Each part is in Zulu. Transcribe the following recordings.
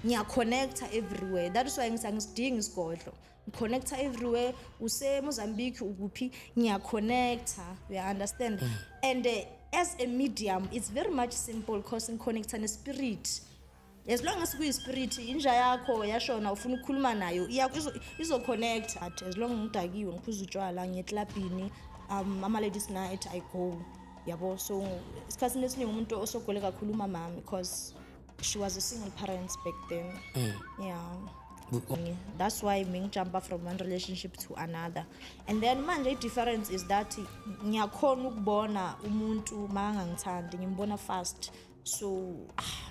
ngiyaconnecta everywhere. That is why ngisidingi isigodlo. Connecta everywhere. Use Mozambique ukuphi ngiyaconnecta. You understand? And as a medium, it's very much simple because ngiconnecta nespirit. As long as we spirit inja yakho yashona ufuna ukukhuluma nayo izo connect as long ngidakiwe ngiphuza utshwala ngeklabini ama ladies night I go yabo. So isikhathini esiningi umuntu osogole kakhulu umama because she was a single parent back then. That's why ngijumpa from one relationship to another. And then manje difference is that ngiyakhona ukubona umuntu makangangithandi ngimbona fast. So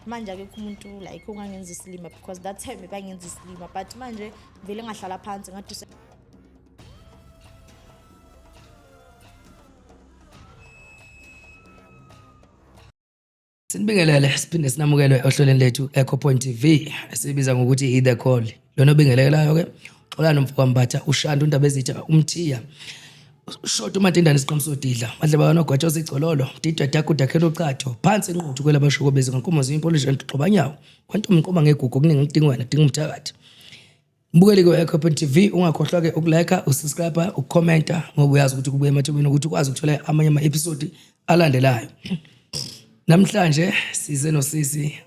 manje akekho umuntu like ungangenza isilima because that time bebangenza isilima, but manje vele ngahlala phansi ngathi Sinibingelele siphinde sinamukele ohlelweni lethu Echo Point TV esibiza ngokuthi i The Call. Lona obingelelayo ke xolana mfowambatha ushanda undaba ezitha umthiya short umatindana siqhamso didla madle bayona gwatsho sigcololo didwa dakuda khelo ucatho phansi enquthu kwela bashoko bezi ngenkomo zimpolish ntoxobanyawo kwanto umqoba ngegugu kuningi ngidinga wena dinga umthakathi. Mbukeli ku Echo Point TV ungakhohlwa ke ukulike, usubscribe, ukucomment ngoba uyazi ukuthi kubuye emathubeni ukuthi ukwazi ukuthola amanye ama episode alandelayo. Namhlanje size nosisi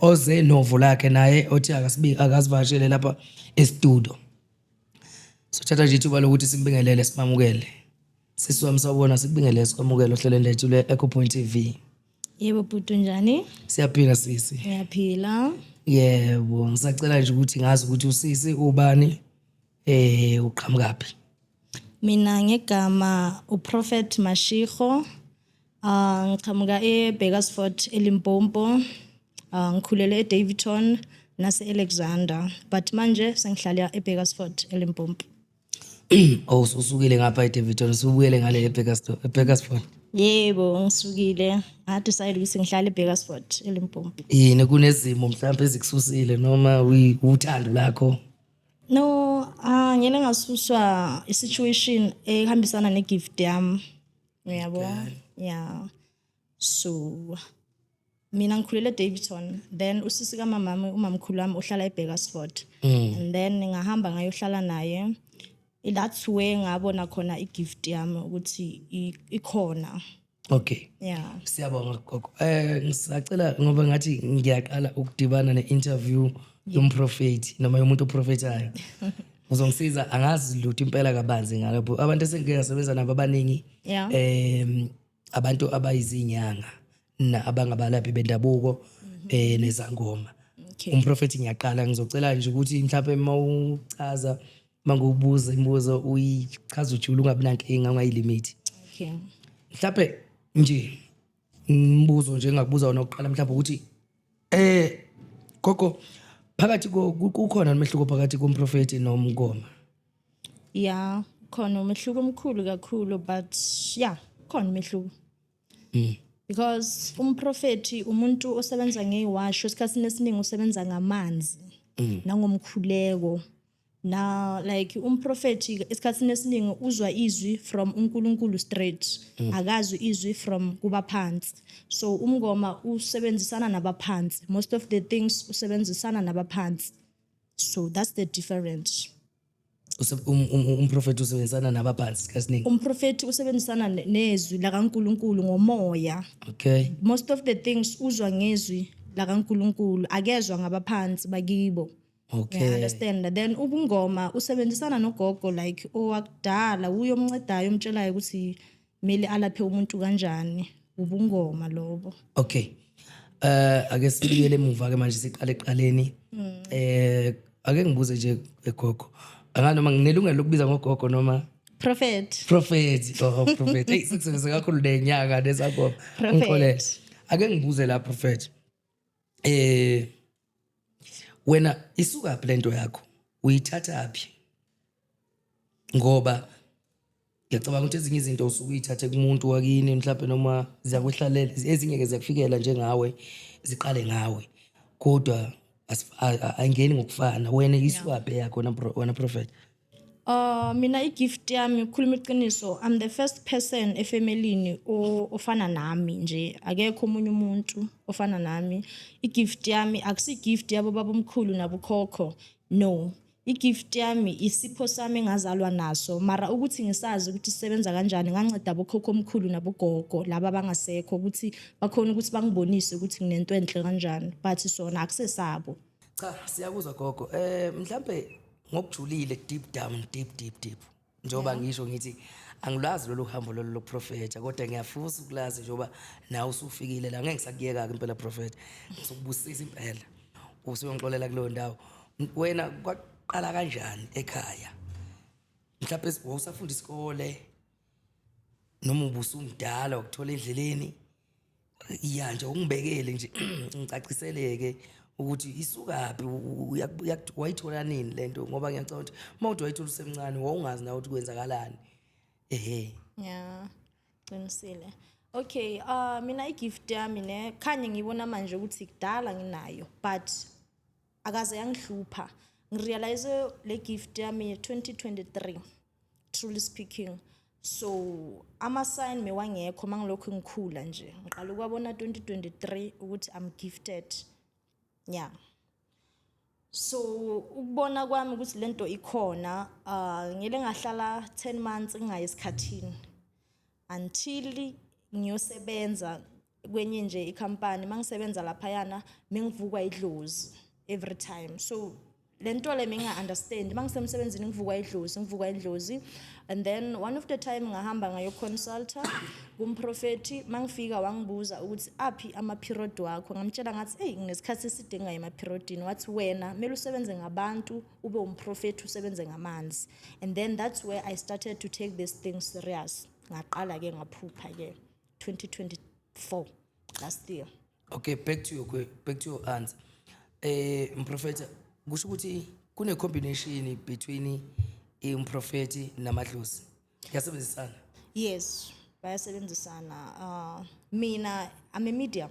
oze novo lakhe naye othi akasivashele lapha e-studio. So thatha nje ithuba lokuthi simbingelele simamukele. Sisi wami sawubona sikubingelele sikwamukele ohlelweni lethu le Echo Point TV. Yebo bhuti njani? Siyaphila sisi. Ngiyaphila. Yebo ngisacela nje ukuthi ngazi ukuthi usisi ubani uqhamukaphi. Mina ngegama uProphet Mashego. Ngiqhamuka eBekersford eLimpopo. Ngikhulele eDavidton nase-Alexander, but manje sengihlala eBekersford eLimpopo. Oh usukile ngapha eDavidton usubuyele ngale eBekersford. Yebo ngisukile decide ukuthi ngihlala eBekersford eLimpopo. Yini kunezimo mhlawumbe ezikususile noma uthando lakho? No, ngiyele ngasuswa i-situation ehambisana negift yami. Uyabo? Yeah. So mina ngikhulele eDavidton, then usisi kamamami umamkhulu wami uhlala eBekersford. And then ngahamba ngayohlala naye. That's where ngabona khona igift yami ukuthi ikhona. Okay. Yeah. Siyabonga gogo. Ngisacela ngoba ngathi ngiyaqala ukudibana ne-interview yomprofeti noma yomuntu oprofetayo. Uzongisiza angazi lutho impela kabanzi ngakho abantu esengike ngasebenza nabo abaningi. Abantu abayizinyanga na abangabalaphi bendabuko nezangoma. Umprofeti ngiyaqala ngizocela nje ukuthi mhlawumbe mawuchaza mangubuza imibuzo uyichaza ujulu ungabi nankinga ungayilimit. Okay. Mhlawumbe nje umbuzo nje engakubuza wona oqala mhlawumbe ukuthi gogo phakathi kukhona umehluko phakathi komprofeti nomngoma? Yeah, khona umehluko omkhulu kakhulu, but yeah, khona umehluko. Because umprofeti umuntu osebenza ngeyiwasho esikhathini esiningi usebenza ngamanzi nangomkhuleko. Na like umprofeti esikhathini esiningi uzwa izwi from uNkulunkulu straight, akazwi izwi from kubaphansi. So umngoma usebenzisana nabaphansi, most of the things usebenzisana nabaphansi. So that's the difference. Umprofeti usebenzisana nabaphansi kasiningi. Umprofeti usebenzisana nezwi la kaNkulunkulu ngomoya. Okay. Most of the things uzwa ngezwi la kaNkulunkulu akezwa ngabaphansi bakibo. Okay. You understand? Then ubungoma usebenzisana nogogo like owakudala uyomncedayo umtshelayo ukuthi mele alaphe umuntu kanjani. Ubungoma lobo. Okay. Ake sibuyele emuva ke manje siqale eqaleni. Ake ngibuze nje egogo. Noma nginelungelo lokubiza ngogogo noma Prophet. Prophet. Oh prophet. Hey sikusebenza kakhulu lenyanga nesakho. Ngikholele. Ake ngibuze la prophet. Wena isuka plento yakho uyithatha phi? Ngoba ngiyacabanga ukuthi ezinye izinto usukuyithathe kumuntu wakini mhlawumbe noma ziyakuhlalela ezinye ke ziyakufikela njengawe ziqale ngawe kodwa ayingeni ngokufana. Wena isuka phi yakho wena prophet? Mina igift yami ukukhuluma iqiniso, I'm the first person efamilini ofana nami nje, akekho omunye umuntu ofana nami. Igift yami akusi gift yabo babomkhulu nabokhokho, no. Igift yami isipho sami engazalwa naso, mara ukuthi ngisazi ukuthi sisebenza kanjani nganceda abokhokho omkhulu nabogogo laba bangasekho ukuthi bakhona ukuthi bangibonise ukuthi nginento enhle kanjani, but sona akusesabo. Cha, siyakuzwa gogo. Mhlambe ngokujulile deep. Njoba ngisho ngithi angilwazi lolu hambo lolu loprofeta kodwa ngiyafisa ukulazi njoba nawe usufikile la ngeke ngisakuyeka impela prophet. Ngizokubusisa impela. Usuyongixolela kulo ndawo. Wena kwaqala kanjani ekhaya? Mhlawumbe wawusafunda isikole noma ubusumdala ukuthola endleleni? Ya nje ungibekele nje ngicaciseleke ukuthi isukaphi wayithola nini lento ngoba ngiyacabanga ukuthi mawuthi wayithola usemncane wawungazi nawe ukuthi kwenzakalani. Yeah, qinisile. Okay, mina igift yami ne khanye ngibona manje ukuthi kudala nginayo, but akaze yangihlupha. Ngirealize le gift yami 2023, truly speaking. So ama-sign mewangekho mangilokhu ngikhula nje. Ngiqala ukwabona 2023 ukuthi I'm gifted. Yeah. So ukubona kwami ukuthi lento ikhona, ngile ngahlala 10 months ngingayi esikhathini until ngiyosebenza kwenye nje ikhampani. Mangisebenza lapha yana mengivukwa idlozi every time. So lento le minga understand mangisemsebenzini ngivukwa idlozi, and then one of the time ngahamba ngayo consulta kumprofeti. Mangifika wangibuza ukuthi aphi ama period wakho, ngamtshela ngathi hey nginesikhathi eside ngayo ama periodini. Wathi wena mele usebenze ngabantu ube umprofeti usebenze ngamanzi. And then that's where I started to take this thing serious. Ngaqala ke ngaphupha ke 2024 last year. Okay, back to your answer. Mprofeta kusho ukuthi kune combination between umprofeti namadlozi. Yasebenzisana? Yes, bayasebenzisana. Mina I'm a medium.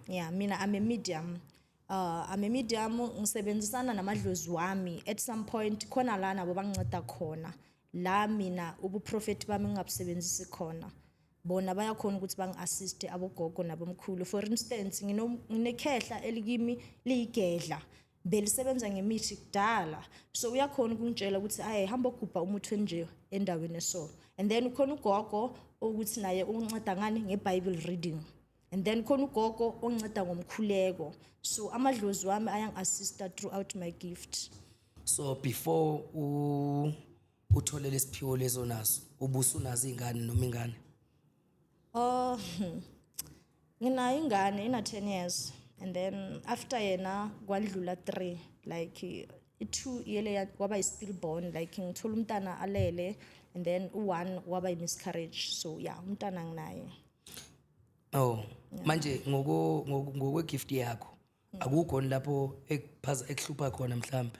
Yeah, mina I'm a medium. I'm a medium, ngisebenzisana namadlozi wami. At some point khona la nabo banginceda khona. La mina ubuprofeti bami ngabusebenzisi khona. Bona bayakhona ukuthi bangi-assist abogogo nabomkhulu. For instance, nginekhehla elikimi liyigedla. Belisebenza ngemithi kudala. So uyakhona ukungitshela ukuthi ayi hamba ugubha umuthi nje endaweni so. And then ukhona ugogo ukuthi naye unceda ngani ngeBible reading. And then khona ugogo onceda ngomkhuleko. So amadlozi wami ayang-assista throughout my gift. So before uthole lesiphiwo leso naso ubusunazi ingane noma ingane? Nginayo ingane ina 10 years. And then after yena kwadlula 3, like 2 yele waba stillborn, like ngithola umntana alele, and then 1 waba miscarriage. So yeah, umntana nginaye. Oh, manje ngokwe gift yakho akukho lapho ekuhlupha khona mhlambe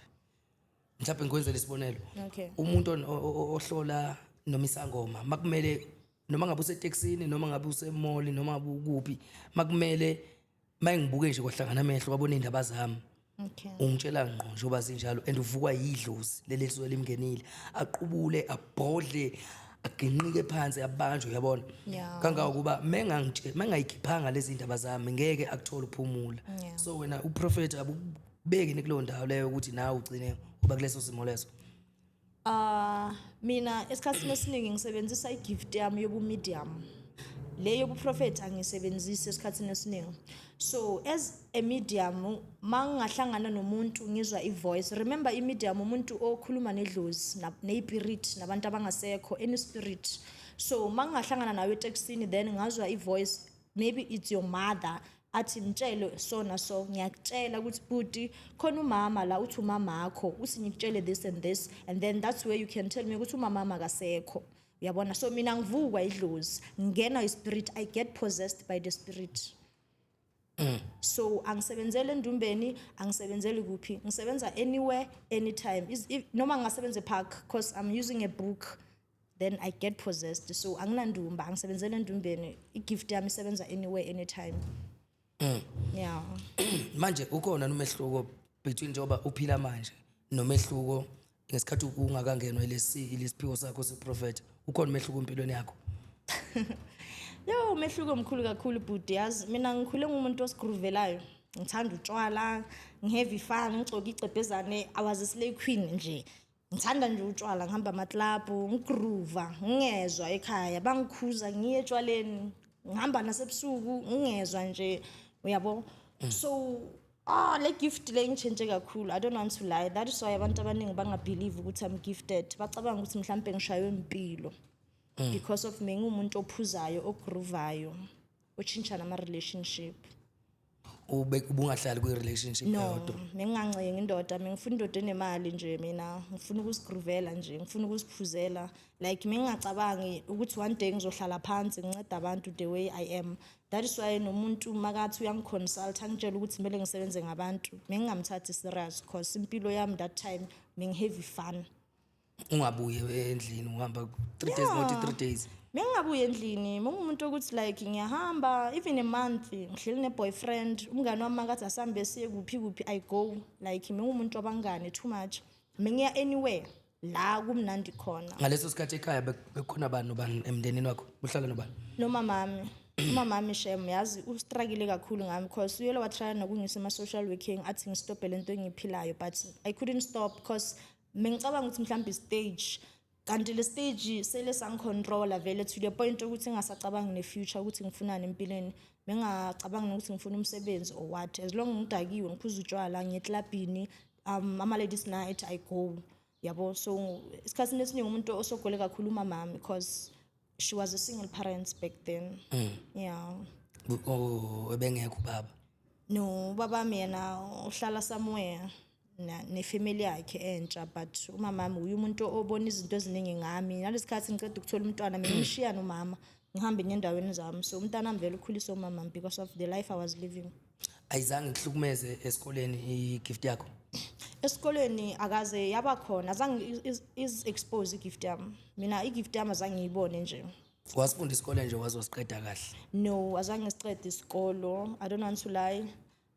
ngikwenze lesibonelo. Okay. Umuntu ohlola noma isangoma makumele noma ngabe useTexini noma ngabe usemall noma ukuphi makumele mayingibuke nje kwahlangana amehlo babona indaba zami. Okay. Ungitshela ngqo njoba sinjalo and uvukwa yidlozi lelesuke limngenile aqubule abhodle aginqike phansi abanjwe uyabona. Yeah. Kangakuba mengayikhiphanga lezi indaba zami ngeke akuthola uphumula. Yeah. So wena uprofeti abubeke nekulo ndawo leyo ukuthi nawe ugcine uba kuleso simo leso. Mina esikhathini esiningi ngisebenzisa igift yami yobu medium. Le yobu prophet angisebenzisi esikhathini esiningi. So as a medium mangahlangana nomuntu ngizwa ivoice. Remember medium umuntu okhuluma nedlozi nespirit nabantu abangasekho any spirit. So mangahlangana nawe eTexini then ngazwa ivoice, maybe it's your mother athi mtshele so na so ngiyakutshela ukuthi buti khona umama la uthi umama akho uthi ngikutshele this and this, and then that's where you can tell me ukuthi umama akasekho. Uyabona, so mina ngivukwa idlozi ngena ispirit, I get possessed by the spirit. So angisebenzele endumbeni, angisebenzele kuphi, ngisebenza anywhere anytime. Noma ngasebenza epark because I'm using a book, then I get possessed. So anginandumba, angisebenzele endumbeni. Igift yami isebenza anywhere anytime. Yeah. Manje ukhona nomehluko between njoba uphila manje nomehluko ngesikhathi ungakangenwa ilesiphiwo sakho seprofeta ukhona umehluko empilweni yakho? Yo, umehluko omkhulu kakhulu bhuti, yazi mina ngikhule ngumuntu osigruvelayo, ngithanda utshwala, ngiheavy fun, ngigcoka icebhezane, I was a slay queen nje. Ngithanda nje utshwala, ngihamba amaklabu, ngigroova, ngingezwa ekhaya, bangikhuza ngiye etshwaleni, ngihamba nasebusuku, ngingezwa nje, uyabo? So le gift le ngichange kakhulu. I don't want to lie. That is why abantu abaningi bangabelieve ukuthi I'm gifted. Bacabanga ukuthi mhlambe ngishaywe impilo. Because of me ngumuntu ophuzayo, ogroovayo, ochintsha nama relationship. Ubungahlali kwi-relationship yodwa? No, mengancengi indoda, ngifuna indoda enemali nje mina, ngifuna ukusigroovela nje, ngifuna ukusiphuzela. Like mengacabangi ukuthi one day ngizohlala phansi nginceda abantu the way I am. That is why nomuntu makathi uyangiconsult angitshela ukuthi kumele ngisebenze ngabantu, mengamthathi serious because impilo yami that time heavy fun. Ungabuye endlini uhamba 3 days not 3 days. Mengabuye endlini, ngumuntu ukuthi like ngiyahamba even a month ngihleli ne boyfriend, umngane wami makathi asambe siye kuphi I go. Like ngumuntu wabangane too much. Mengiya anywhere la kumnandi khona. Ngaleso sikhathi ekhaya bekhona abantu nobani emndenini wakho? Uhlala nobani? No mamami. Umamami Shem yazi ustruggle kakhulu ngami because uyelo wa try nokungisa ama social working athi ngistophe lento engiphilayo, but I couldn't stop because mengicabanga ukuthi mhlawumbe stage kanti le stage sele sangicontrola vele to the point ukuthi ngingasacabangi ne future ukuthi ngifunani empilweni, mengacabanga ukuthi ngifuna umsebenzi or what. As long ngidakiwe ngiphuza utshwala ngiyeklabhini ama ladies night I go, yabo. So isikhathi esiningi umuntu osogole kakhulu umamami because she was a single parent back then. Yeah. Ebengekho baba? No, baba mina uhlala somewhere ne family yakhe entsha, but umamami umuntu obona izinto eziningi ngami. Nalesikhathi ngicela ukuthola umntwana mina ngishiya nomama ngihambe endaweni zami, so umntana wami vele ukhuliswa umamami because of the life I was living. Ayizange kuhlukumeze esikoleni igift yakho? Esikoleni akaze yaba khona, azange is expose igift yami. Mina igift yami azange ngiyibone nje. Wasifunda isikole nje wazosiqeda kahle? No, azange siqede isikolo. I don't want to lie.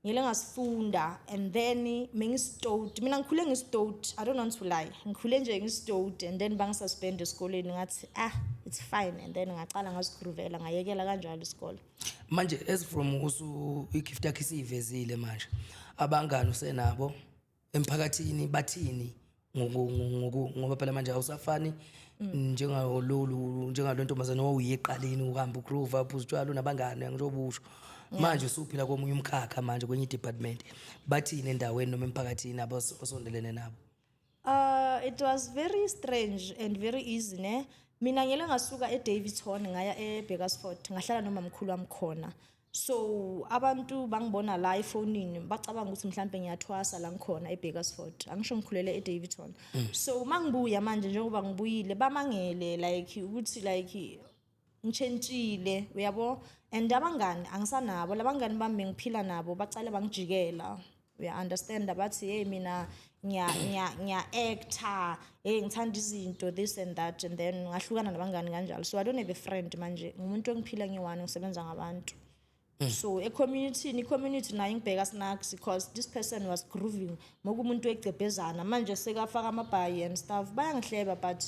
Ngile ngasifunda and then mengisitowed. Mina ngikhule ngisitowed. I don't want to lie. Ngikhule nje ngisitowed and then bangisuspend esikoleni ngathi it's fine, and then ngaqala ngasigroovela ngayekela kanjalo isikole. Manje as from igift yakhe isivezile manje, abangani usenabo emphakathini bathini ngoba phela manje awusafani njengalo ntombazane owuyiqalini uhamba ugroove up uzitshwala nabangani ngizobusho. Manje usuphila komunye umkhakha manje kwenye department, bathini endaweni noma emphakathini abasondelene nabo? It was very strange and very easy ne. Mina ngele ngasuka eDavidson ngaya eBekersfort ngahlala nomamkhulu wami khona. So abantu bangibona la efonini bacabanga ukuthi mhlambe ngiyathwasa la ngikhona eBekersfort, angisho ngikhulele eDavidson. So mangibuya manje njengoba ngibuyile bamangele like ukuthi like ngichenjile, uyabo. And abangani angisanabo, labangani bami ngiphila nabo bacale bangijikela. We understand abathi hey mina nya actor, hey ngithanda izinto this and that, and then ngahlukana nabangani kanjalo. So I don't have a friend manje, ngumuntu engiphila ngiwani ngisebenza ngabantu. So community nayo ngibheka snacks because this person was grooving mokumuntu ecebhezana manje sekafaka amabhayi and stuff bayangihleba, but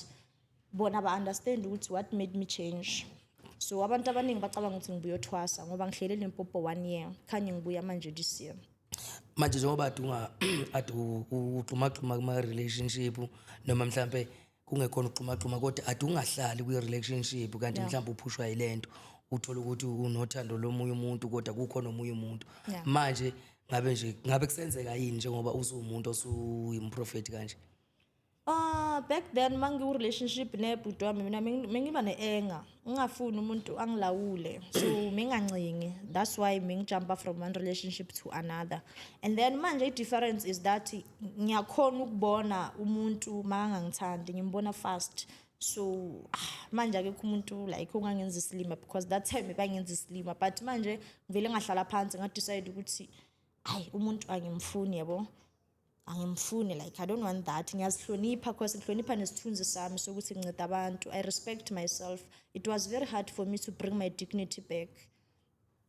bona ba understand ukuthi what made me change. So abantu abaningi bacabanga ukuthi ngibuya othwasa ngoba ngihlelele Limpopo 1 year khanye ngibuya manje this year. Manje njengoba adu uxhuma kuma relationship noma mhlambe kungekhona uxhuma kodwa adu ungahlali kwi relationship kanti mhlambe uphushwa yilento uthola ukuthi unothando lomunye umuntu kodwa kukhona omunye umuntu. Manje ngabe kusenzeka yini njengoba usumuntu osuyimprofeti kanje? Back then mangi relationship nebhuti wami mina mengiba neenga ngingafuni umuntu angilawule, so mengancingi. That's why mengijumpa from one relationship to another. And then manje the difference is that ngiyakhona ukubona umuntu makangangithandi ngimbona fast. So manje akekho umuntu like ungangenza isilima because that time bangenza isilima, but manje ngivele ngahlala phansi ngadecide ukuthi umuntu angimfuni, yabo. Angimfuni, like I don't want that. Ngiyazihlonipha because ngihlonipha nesithunzi sami sokuthi nginceda abantu. I respect myself. It was very hard for me to bring my dignity back.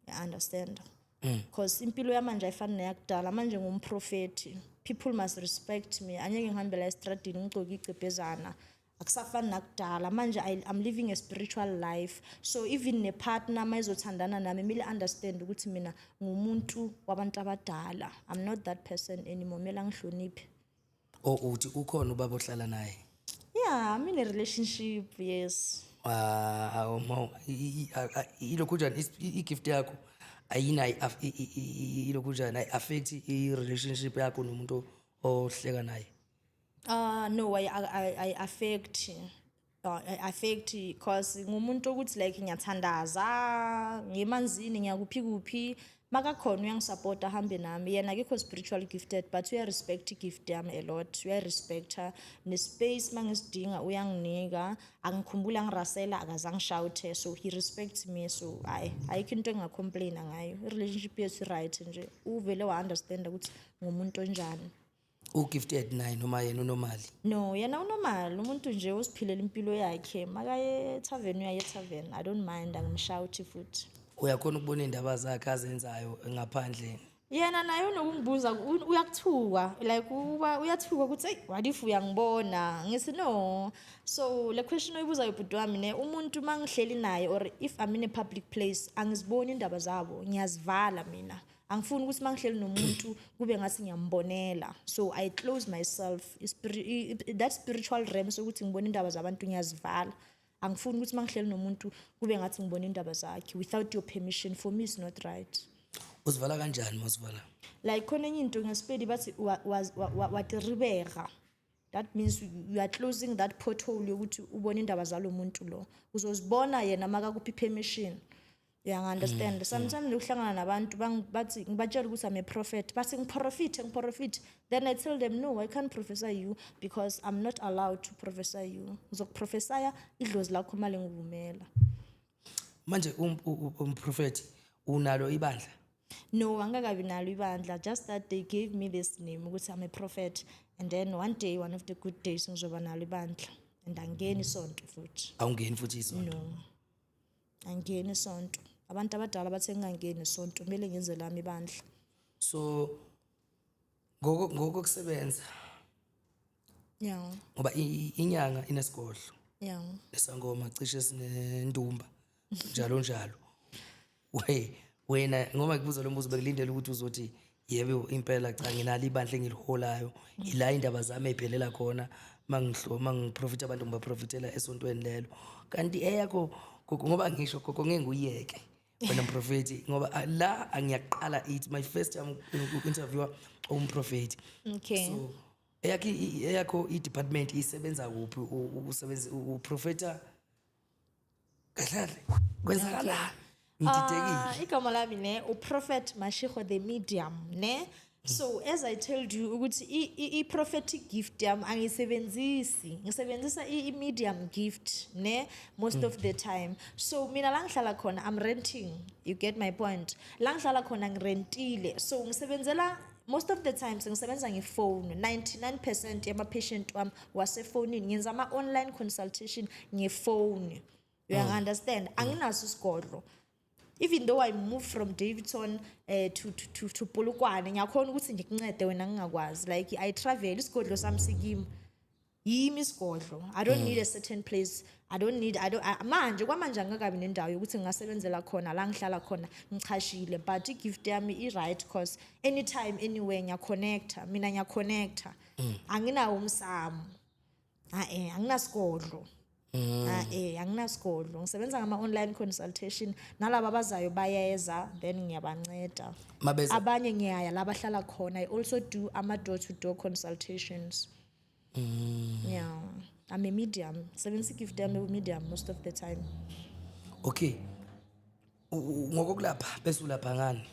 I understand. Because impilo yamanje ayifani neyakudala, manje ngumprofeti. people must respect me. Angeke ngihambe la estradini ngigcoke icebhezana. Akusafani nakudala manje I'm living a spiritual life. So even nepartner mayizothandana nami mele understand ukuthi mina ngumuntu wabantu abadala. I'm not that person anymore. Mele ngihloniphe. uthi ukhona ubaba ohlala naye? Yeah, I'm in a relationship, yes. Ilokhu njani i-gift yakho ayina ilokhu njani affect i-relationship yakho nomuntu ohleka naye? No, I affect. I affect because ngumuntu ukuthi like ngiyathandaza ngemanzini ngiyakuphi kuphi makakhona uyangisupport ahambe nami yena akekho spiritually gifted but uya respect gift yami a lot uya respect her nespace mangisidinga uyanginika angikhumbula ngirasela akazangishouthe so he respects me so ayikho into engacomplain ngayo relationship yethu right nje uvele wa understand ukuthi ngumuntu onjani. Gifted naye noma yena unomali? No, yena unomali umuntu nje usiphilela impilo yakhe makaye tavern uyaye tavern I don't mind angimshouthi futhi. Uyakhona ukubona indaba zakhe azenzayo ngaphandle? Yena naye unokungibuza uyakuthuka like uyathuka ukuthi hey what if uyangibona ngisi no so le question oyibuza yobhuti wami ne umuntu mangihleli naye or if I'm in a public place angiziboni indaba zabo ngiyazivala mina angifuni ukuthi mangihleli nomuntu kube ngathi ngiyambonela so I close myself that spiritual realm sokuthi ngibona indaba zabantu ngiyazivala angifuni ukuthi mangihleli nomuntu kube ngathi ngibona indaba zakhe without your permission for me it's not right. Uzivala kanjani masivala? Like khona enye into ngesipedi bathi watiribega that means you are closing that porthole yokuthi ubone indaba zalo muntu lo uzozibona yena makakuphi permission. You understand? Sometimes ukuhlangana nabantu bathi ngibatshela ukuthi I'm a prophet bathi ngiprofit then I tell them no I can't prophesy you because I'm not allowed to prophesy you ngizokuprofesaya idlozi lakho mali ngivumela. Manje prophet unalo ibandla? No, angakabi nalo ibandla just that they gave me this name ukuthi I'm a prophet and then one day one of the good days ngizoba nalo ibandla and angeni isonto futhi. Awungeni futhi isonto? No. Angeni isonto. Abantu abadala bathe ngingangeni isonto kumele ngenze lami ibandla. So ngokusebenza Yeah. ngoba inyanga inesigodlo. Yeah. Lesangoma cishe sinendumba njalo wena ngoma ngibuza lo mbuzo bekulindela ukuthi uzothi yebo impela cha nginalo ibandla engiliholayo ila indaba zami eziphelela khona mangiprofita abantu ngibaprofitela esontweni lelo kanti eyakho ngoba ngisho gogo ngeke nguyeke wena mprofeti ngoba la angiyaqala it's my first time interviewer umprofeti. Okay. So eyakho i-department isebenza kuphi usebenza uprofeta kahle kwenzakala? Igama lami ne uProphet Mashego the medium ne so as I told you ukuthi I prophetic gift yami angisebenzisi ngisebenzisa I medium gift ne most of the time so mina la ngihlala khona I'm renting you get my point la ngihlala khona ngirentile so ngisebenzela most of the times ngisebenza ngefone 99% yama patient wami wasefonini ngenza ama online consultation ngefone you understand anginaso isigodlo. Even though I moved from Davidson to Polokwane ngiyakhona ukuthi ngikuncede wena ngingakwazi like I travel isigodlo sami sikimi yimi isigodlo I don't need a certain place manje kwamanje angakabi nendawo yokuthi ngingasebenzela khona la ngihlala khona ngichashile but igift yami I right cause anytime anywhere ngiyaconnecta mina ngiyaconnecta anginawo umsamo anginasikhodlo. Anginasikhodlo ngisebenza ngama online consultation nalabo abazayo bayeza then ngiyabanceda abanye ngiyaya la bahlala khona I also do ama door to door consultations. Yeah, I'm a medium sebenza gift yami medium most of the time. Okay, ngokokulapha bese ulapha ngani?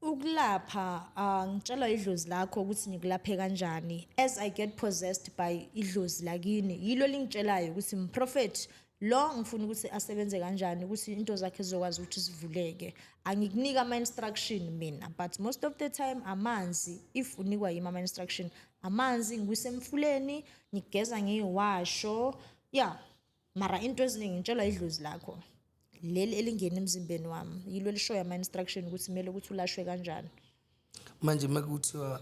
Ukulapha ngitshela idlozi lakho ukuthi ngikulaphe kanjani as I get possessed by idlozi lakini yilo lingitshelayo ukuthi mprofeti lo ngifuna ukuthi asebenze kanjani ukuthi into zakhe zizokwazi ukuthi sivuleke angikunika ama instruction mina but most of the time amanzi if unikwa yimi ama instruction amanzi ngiyise emfuleni ngigeza ngiwasho yeah mara into eziningi ngitshela idlozi lakho leli elingena emzimbeni wami yilo lishoya ama instruction ukuthi kumele ukuthi ulashwe kanjani. Manje makuthiwa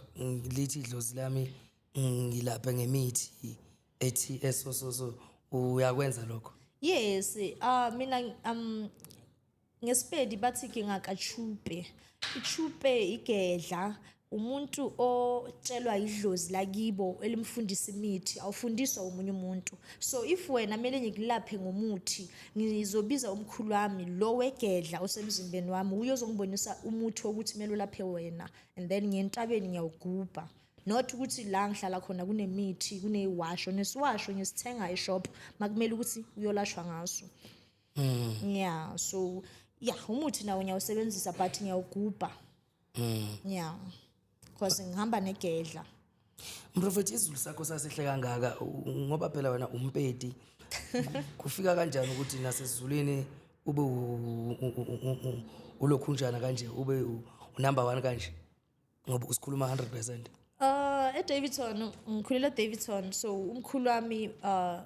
lithi idlozi lami ngilapha ngemithi ethi so uyakwenza lokho? Yes, mina ngesipedi bathi ngingakachupe. Ichupe igedla umuntu otshelwa idlozi lakibo elimfundisa imithi awufundiswa umunye umuntu. So if wena kumele ngikulaphe ngomuthi ngizobiza umkhulu wami lo wegedla osemzimbeni wami uyozongibonisa umuthi wokuthi kumele ulaphe wena and then ngiyentabeni ngiyawugubha. Not ukuthi la ngihlala khona kunemithi kunewasho nesiwasho ngisithenga eshop makumele ukuthi uyolashwa ngaso. Yeah, so yeah umuthi nawo ngiyawusebenzisa but ngiyawugubha. Yeah, because ngihamba negedla. Mprofeti, izulu sakho sasihle kangaka ngoba phela wena umpedi. Kufika kanjani ukuthi nasezulwini ube ulokhunjana kanje ube number 1 kanje ngoba usikhuluma 100%? Davidson ngikhulela Davidson, so umkhulu wami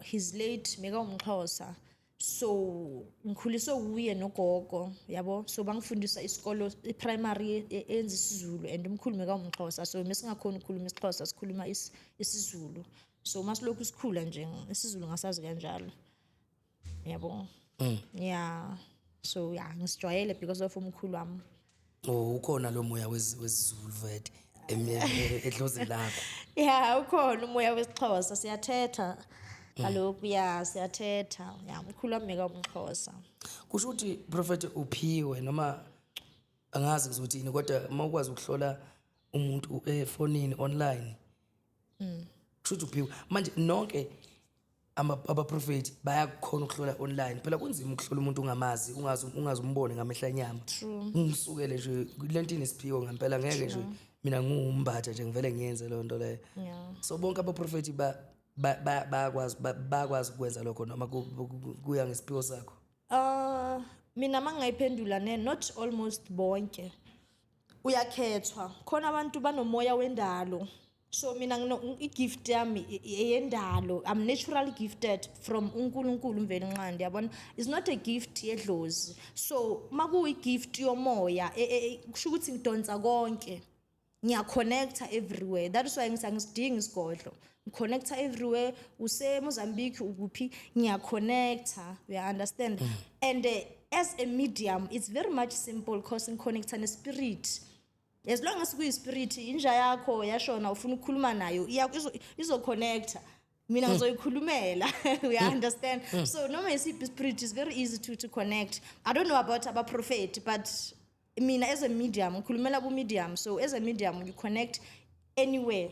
he's late meka umXhosa, so ngikhuliswe uye nogogo yabo, so bangifundisa isikolo primary enza isiZulu and umkhulu meka umXhosa, so mesingakhona ukukhuluma isiXhosa sikhuluma isiZulu, so masilokhu sikhula nje isiZulu ngasazi kanjalo yabo. Yeah, so yeah ngisijwayele because of umkhulu wami. Ukhona lo moya wesiZulu vete edlozini lakho? Yeah, ukhona umoya wesiXhosa, siyathetha kaloku. Yeah, siyathetha. Yeah, umkhulu wami meka umXhosa. Kusho ukuthi Prophet uphiwe noma angazi kuzothini kodwa mawukwazi ukuhlola umuntu efonini online kusho ukuthi uphiwe. Manje nonke abaprofeti bayakhona ukuhlola online, phela kunzima ukuhlola umuntu ungamazi ungazi umbone ngamehla nyama. Ungisukele nje lentini isiphiwo ngempela ngeke nje mina ngumbatha nje ngivele ngiyenze lo nto leyo. So bonke abaprofeti bayakwazi ukwenza lokho noma kuya ngesiphiwo sakho? Mina mangayiphendula not almost bonke, uyakhethwa. Khona abantu banomoya wendalo, so mina igift yami eyendalo, I'm naturally gifted from uNkulunkulu mveli nqandi yabona. It's not a gift yedlozi, so makuyi gift yomoya kusho ukuthi ngidonsa konke, ngiyaconnecta everywhere. That is why ngisidinga isigodlo, ngiconnecta everywhere. Mozambique ukuphi ngiyaconnecta, you understand? And as a medium it's very much simple because ngiconnecta nespirit. As long as kuyi spirit inja yakho yashona ufuna ukukhuluma nayo izoconnecta, mina ngizoyikhulumela. We understand? So noma isiphi spirit is very easy to connect. I don't know about aba prophet, but mina as a medium ngikhulumela ku medium, so as a medium you connect anywhere.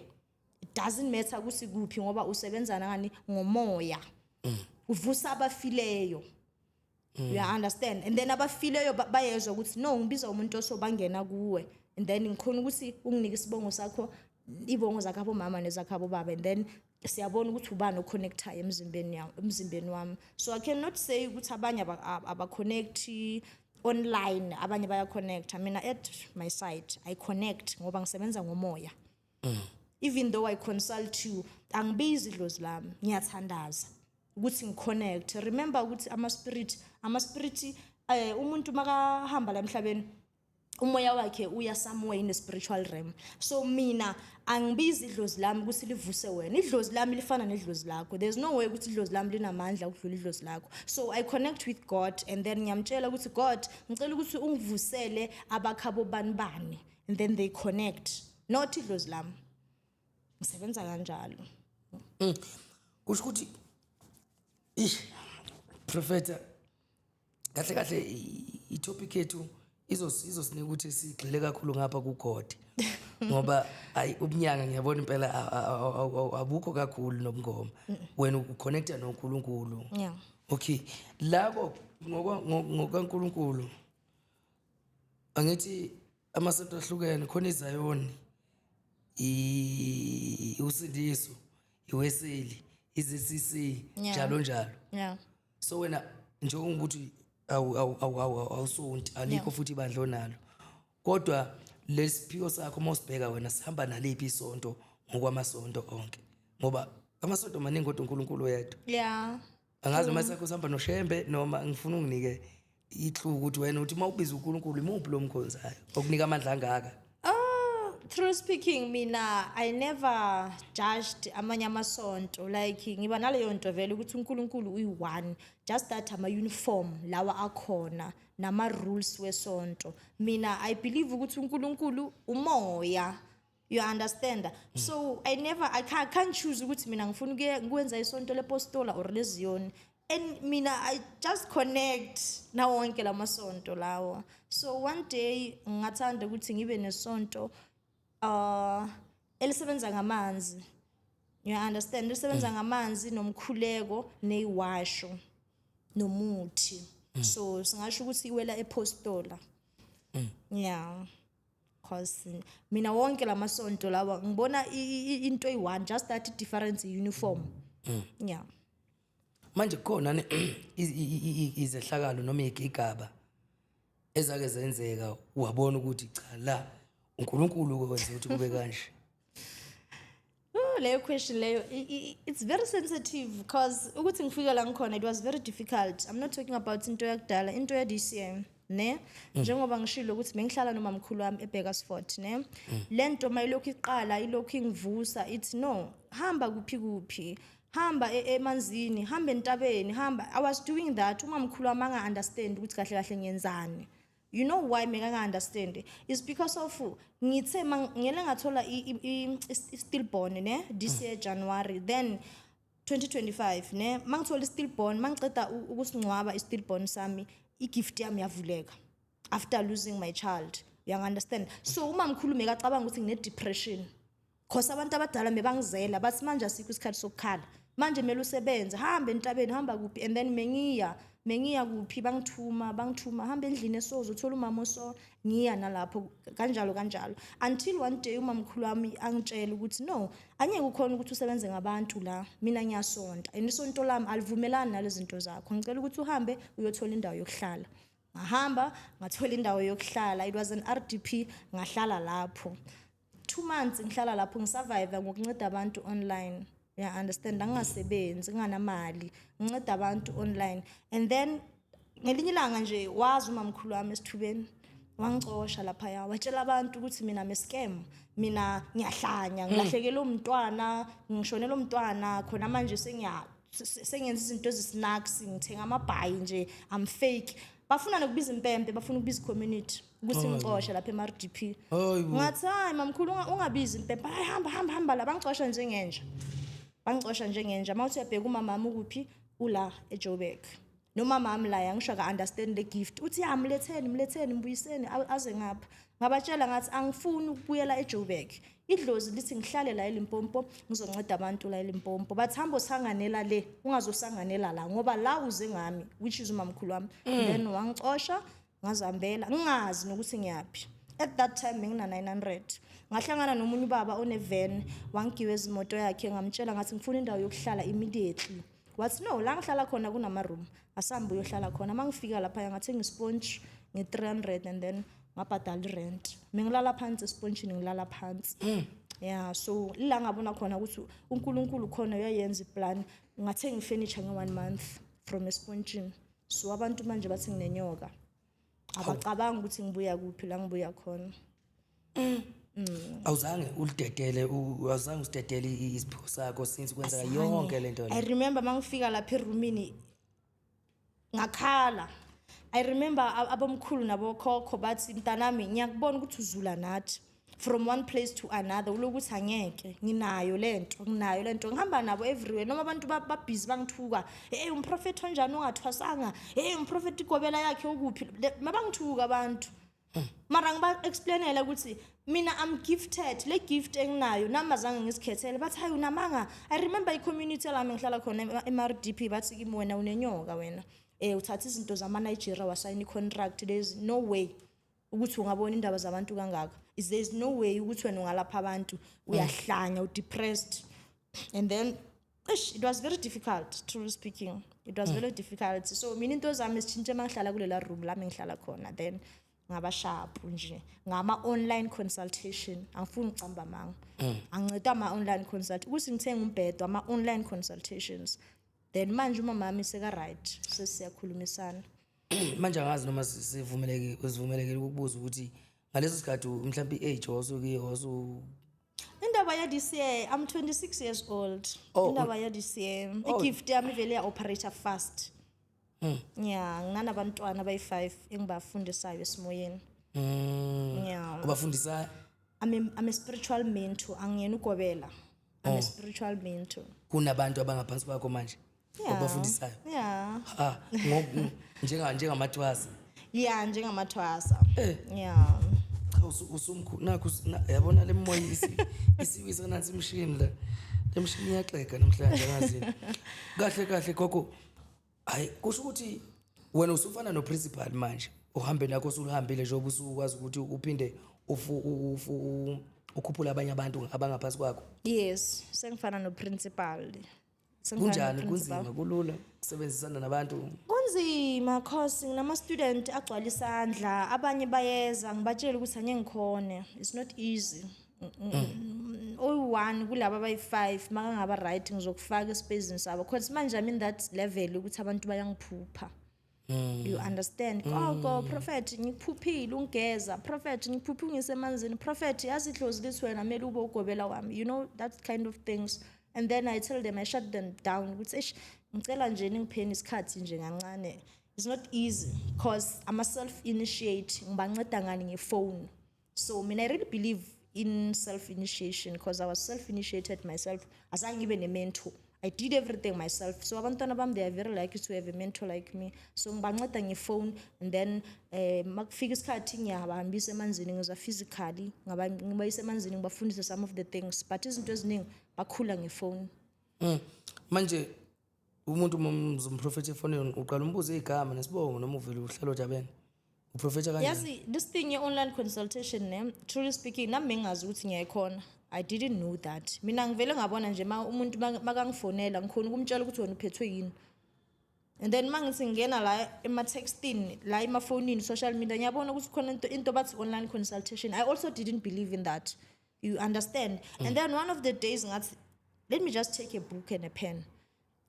It doesn't matter ukuthi kuphi ngoba usebenzana ngani ngomoya. Uvusa abafileyo. You understand? And then abafileyo bayezwa ukuthi no ngibiza umuntu osobangena kuwe, and then ngikhona ukuthi unginike isibongo sakho, ibongo zakho abomama nezakho abobaba, and then siyabona ukuthi ubani oconnecta emzimbeni wami. So I cannot say ukuthi abanye aba connect online, abanye baya connect. I mean at my side I connect ngoba ngisebenza ngomoya. Even though I consult you, angibizi idlozi lami, ngiyathandaza ukuthi ngiconnect. Remember ukuthi ama spirit umuntu makahamba la emhlabeni umoya wakhe uya somewhere in a spiritual realm. So mina angibizi idlozi lami ukuthi livuse wena. Idlozi lami lifana nedlozi lakho. There's no way ukuthi idlozi lami linamandla ukudlula idlozi lakho. So I connect with God and then ngiyamtshela ukuthi God ngicela ukuthi ungivusele abakhabo bani, and then they connect. Not idlozi lami. Ngisebenza kanjalo. Kusho ukuthi Prophet kahle itopic yethu izosinika ukuthi sigxile kakhulu ngapha kuGod ngoba ubunyanga ngiyabona impela abukho kakhulu nobungoma, wena uconnecta noNkulunkulu. Yeah. Okay, labo ngokaNkulunkulu angithi amasonto ahlukene, khona iZayoni, usindiso, iweseli, iZCC, njalo njalo. Yeah. So wena nje ukuthi awusonti alikho futhi ibandla onalo, kodwa lesiphiwo sakho mawusibheka wena sihamba naliphi isonto ngokwamasonto onke, ngoba amasonto maningi kodwa uNkulunkulu yedwa. Yeah. Angazi uma sakho sihamba noShembe noma ngifuna unginike ihluku ukuthi wena uthi mawubiza uNkulunkulu imuphi lo mkhonzayo okunika amandla angaka? True speaking, mina I never judged amanye amasonto like ngiba naleyo nto vele ukuthi uNkulunkulu uyi-one, just that ama-uniform lawa akhona nama-rules wesonto. Mina I believe ukuthi uNkulunkulu umoya. You understand? So I can't choose ukuthi mina ngifuna ukwenza isonto lePostola or leZion. And mina I just connect na wonke lamasonto lawo. So one day ngingathanda ukuthi ngibe nesonto elisebenza ngamanzi. You understand? Elisebenza ngamanzi nomkhuleko neyiwasho nomuthi. So singasho ukuthi iwela ePostola. Yeah. Cause mina wonke lamasonto lawa ngibona into eyi-one, just that difference uniform. Yeah. Manje khona ne izehlakalo noma igigaba ezake zenzeka wabona ukuthi cha la uNkulunkulu ukwenza ukuthi kube kanje. Oh, leyo question leyo it's very sensitive because ukuthi ngifika la ngikhona it was very difficult. I'm not talking about into yakudala, into ya DCM. Ne njengoba ngishilo ukuthi bengihlala nomamkhulu wami eBekersford ne lento mayilokhu iqala ilokhu ingivusa ithi no hamba kuphi hamba emanzini hamba entabeni hamba. I was doing that umamkhulu wami anga understand ukuthi kahle kahle ngiyenzani. You know why mina nga understand? It's because of ngithe ngiyele ngathola i-stillborn ne this year January, then 2025 ne mangithola i-stillborn mangiceda ukusingcwaba i-stillborn sami i-gift yami yavuleka after losing my child. You understand? So umamkhulu mekacabanga ukuthi ngine depression because abantu abadala mebangizela bathi manje asikho isikhathi sokukhala, manje kumele usebenze, hamba entabeni hamba kuphi, and then mengiya kuphi bangithuma hamba endlini esozo uthola umama so ngiya nalapho kanjalo until one day umamkhulu wami angitshela ukuthi no angeke ukhona ukuthi usebenze ngabantu la, mina ngiyasonta and isonto lami alivumelani nalezi zinto zakho, ngicela ukuthi uhambe uyothola indawo yokuhlala. Ngahamba ngathola indawo yokuhlala, it was an RDP, ngahlala lapho 2 months ngihlala lapho ngisurvive ngokunceda abantu online. Yeah, understand, angasebenzi nganamali nginceda abantu online. And then ngelinye ilanga nje wazi umamkhulu wami esithubeni wangicosha lapha ya watshela abantu ukuthi mina scam, mina ngiyahlanya ngilahlekele umntwana ngishonela umntwana khona manje sengenza izinto ezisinacks ngithenga amabhayi nje I'm fake. Bafuna nokubiza impempe, bafuna ukubiza community ukuthi ngicoshe lapha eMRDP. Ngathi hayi mamkhulu ungabizi impempe, hayi hamba la bangicosha njengenja mawuthi uyabheka umama wami ukuphi ula eJoburg. Nomama wami la yangisho ka understand the gift uthi ya mletheni mbuyiseni aze ngapha. Ngabatshela ngathi angifuni ukubuyela eJoburg, idlozi lithi ngihlale la eLimpopo ngizonceda abantu la eLimpopo, bathi hamba usanganela le ungazosanganela la ngoba la uze ngami, which is umamkhulu wami. Then wangicosha ngazihambela ngingazi nokuthi ngiyaphi. At that time ngina 900 ngahlangana nomunye ubaba onevan wangigiweza imoto yakhe, ngamtshela ngathi ngifuna indawo yokuhlala immediately. Wathi no la ngihlala khona kunama room asambe uyohlala khona. Mangifika lapha ngathenga isponge nge300 and then ngabhadala irent. Mengilala phansi esponjini ngilala phansi. Yeah, so la ngabona khona ukuthi uNkulunkulu khona uyayenza iplan. Ngathenga ifurniture nge1 month from esponjini. So abantu manje bathi nginenyoka, abacabanga ukuthi ngibuya kuphi la ngibuya khona. Awuzange ulidedele awuzange usidedele isipho sakho since kwenzeka yonke lento le? I remember mangifika lapha eroomini ngakhala. I remember abomkhulu nabokhokho bathi mntanami ngiyakubona ukuthi uzula nathi from one place to another, ulokuthi angeke nginayo lento ngihamba nabo everywhere noma abantu babhizi bangithuka umprofeti onjani ongathwasanga umprofeti igobela yakhe ukuphi mabangithuka abantu. Mara ngiba explainela ukuthi mina I'm gifted, le gift enginayo nami azange ngisikhethele, bathi hayi unamanga. I remember i-community lami ngihlala khona eMRDP bathi kimi wena unenyoka wena uthatha izinto zama Nigeria wasayina i-contract, there's no way ukuthi ungabona indaba zabantu kangaka, there's no way ukuthi wena ungalapha abantu uyahlanya udepressed. And then it was very difficult, truly speaking, it was very difficult. So mina into zami sitshintshe mangihlala kulela room lami ngihlala khona, then ngaba sharp nje ngama online consultation, angifuni ucamba manga anginceda ama online consult ukuthi ngithenga umbhedo ama online consultations. Then manje umama wami seka right, sesiyakhulumisana. Manje angazi noma sivumelekile ukubuza ukuthi ngaleso sikhathi mhlawumbe i-age wasu indaba ya-DCA, I'm 26 years old. Indaba ya-DCA, i-gift yami vele ya-operator fast. Yeah, nginanabantwana abayi-5 engibafundisayo esimoyeni. Yeah. Ubafundisayo? I'm a spiritual mentor. Angiyena ugobela. I'm a spiritual mentor. Kunabantu abangaphansi kwakho manje obafundisayo? Yeah. Njengamathwasa? Yeah, njengamathwasa. Yeah. Usumkhulu nakho yabona le moya isiwisa nansi imshini la. Le mshini iyaxega namhlanje ngazini. Kahle gogo. Hayi kusho ukuthi wena usufana no principal manje. Uhambe nakho usuhambile njengoba usukwazi ukuthi uphinde ukhuphula abanye abantu abangaphansi kwakho. Yes, sengifana no principal. Kunjani kunzima kulula kusebenzisana nabantu? Kunzima cause nginama student agcwala isandla, abanye bayeza ngibatshela ukuthi angeke ngikhone. It's not easy. Oyi-1 kulabo abayi-5 makangaba right ngizokufaka espacing sabo cause manje I'm in that level ukuthi abantu bayangiphupha. You understand? Gogo prophet ngikuphuphile ungeza, prophet ngikuphuphi ngisemanzini, prophet yazi idlozi lithi wena mele ube ugobela wami, you know that kind of things. And then I tell them, I shut them down ukuthi ngicela nje ningipheni isikhathi nje kancane. It's not easy because I'm a self-initiate, ngibanceda ngani ngefone. So mina I really believe in self-initiation because I was self-initiated myself. Azange ngibe ne-mentor. I did everything myself. So abantwana bami, they are very lucky to have a mentor like me. So ngibanceda ngefone and then makufika isikhathi ngiyabahambisa emanzini ngiza physically, ngibayisa emanzini ngibafundisa some of the things. But izinto eziningi bakhula ngefone. Manje umuntu umprofeti efonini uqala umbuzo igama nesibongo noma uvela uhlalo ojabene. Uprofeta kanjani? Yes, this thing online consultation name, truly speaking, nami ngingazi ukuthi ngiyayikhona. I didn't know that. Mina ngivele ngabona nje umuntu makangifonela ngikhona ukumtshela ukuthi wena uphethwe yini. And then mangithi ngena la ema-texting, la emafonini, social media, ngiyabona ukuthi khona into bathi online consultation. I also didn't believe in that. You understand? And then one of the days ngathi, let me just take a book and a pen.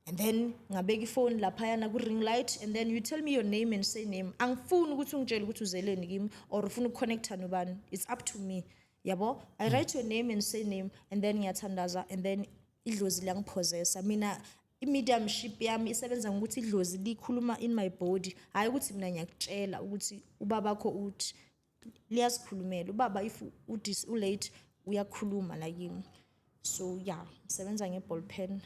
And then ngabeka ifone laphayana ku ring light and then you tell me your name and say name. Angifuni ukuthi ungitshele ukuthi uzeleni kimi or ufuna ukuconnecta nobani. It's up to me. Yabo, I write your name and say name and then ngiyathandaza and then idlozi liyangipossessa. Mina i-mediumship yami isebenza ngokuthi idlozi likhuluma in my body. Hayi ukuthi mina ngiyakutshela ukuthi ubabakho uthi liyasikhulumela. Ubaba if ulate uyakhuluma la kimi. So yeah, isebenza ngeball pen.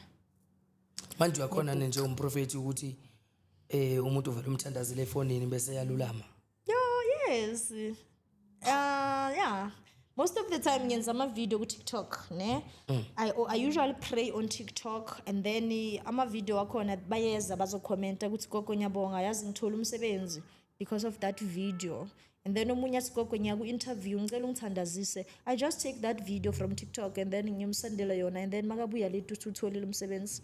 Manje uyakhona nje umprofeti ukuthi umuntu uvela umthandazile efonini bese yalulama. Yes. Yeah. Most of the time ngenza ama video ku TikTok, ne? I usually pray on TikTok and then ama video wakhona bayeza bazokhomenta ukuthi gogo nyabonga yazi ngithola umsebenzi because of that video. And then omunye athi gogo ngiyaku interview ngicela ungithandazise. I just take that video from TikTok and then ngiyomsendela yona and then makabuya lethu utholile umsebenzi.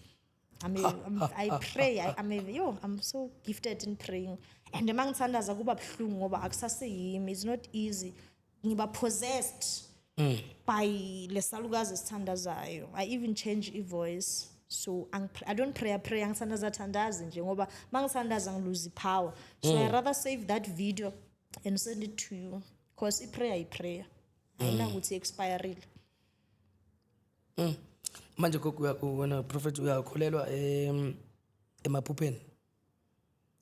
I pray. I'm so gifted in praying. And mangithandaza kuba buhlungu ngoba akusaseyimi. It's not easy. Ngiba possessed by lesalukazi esithandazayo. I even change voice. So I don't pray angithandaza thandaza nje ngoba mangithandaza ngiluzi power. So I rather save that video and send it to you because prayer. Ayina ukuthi expire. Manje gogo wena prophet uyakholelwa emaphupheni?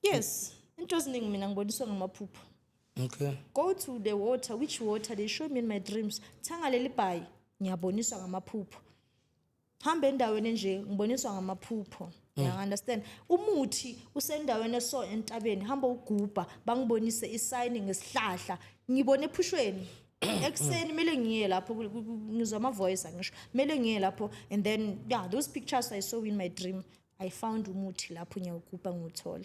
Yes, into eziningi mina ngiboniswa ngamaphupho. Okay. Go to the water, which water they show me in my dreams. Thanga leli bhayi ngiyaboniswa ngamaphupho. Hamba endaweni nje ngiboniswa ngamaphupho. You understand? Umuthi usendaweni eso entabeni hamba ugubha bangibonise isign ngesihlahla ngibone ephushweni. Ekseni mele ngiye lapho ngizwa ama voice angisho mele ngiye lapho and then yeah those pictures I saw in my dream I found umuthi lapho ngiyakupha nguthola.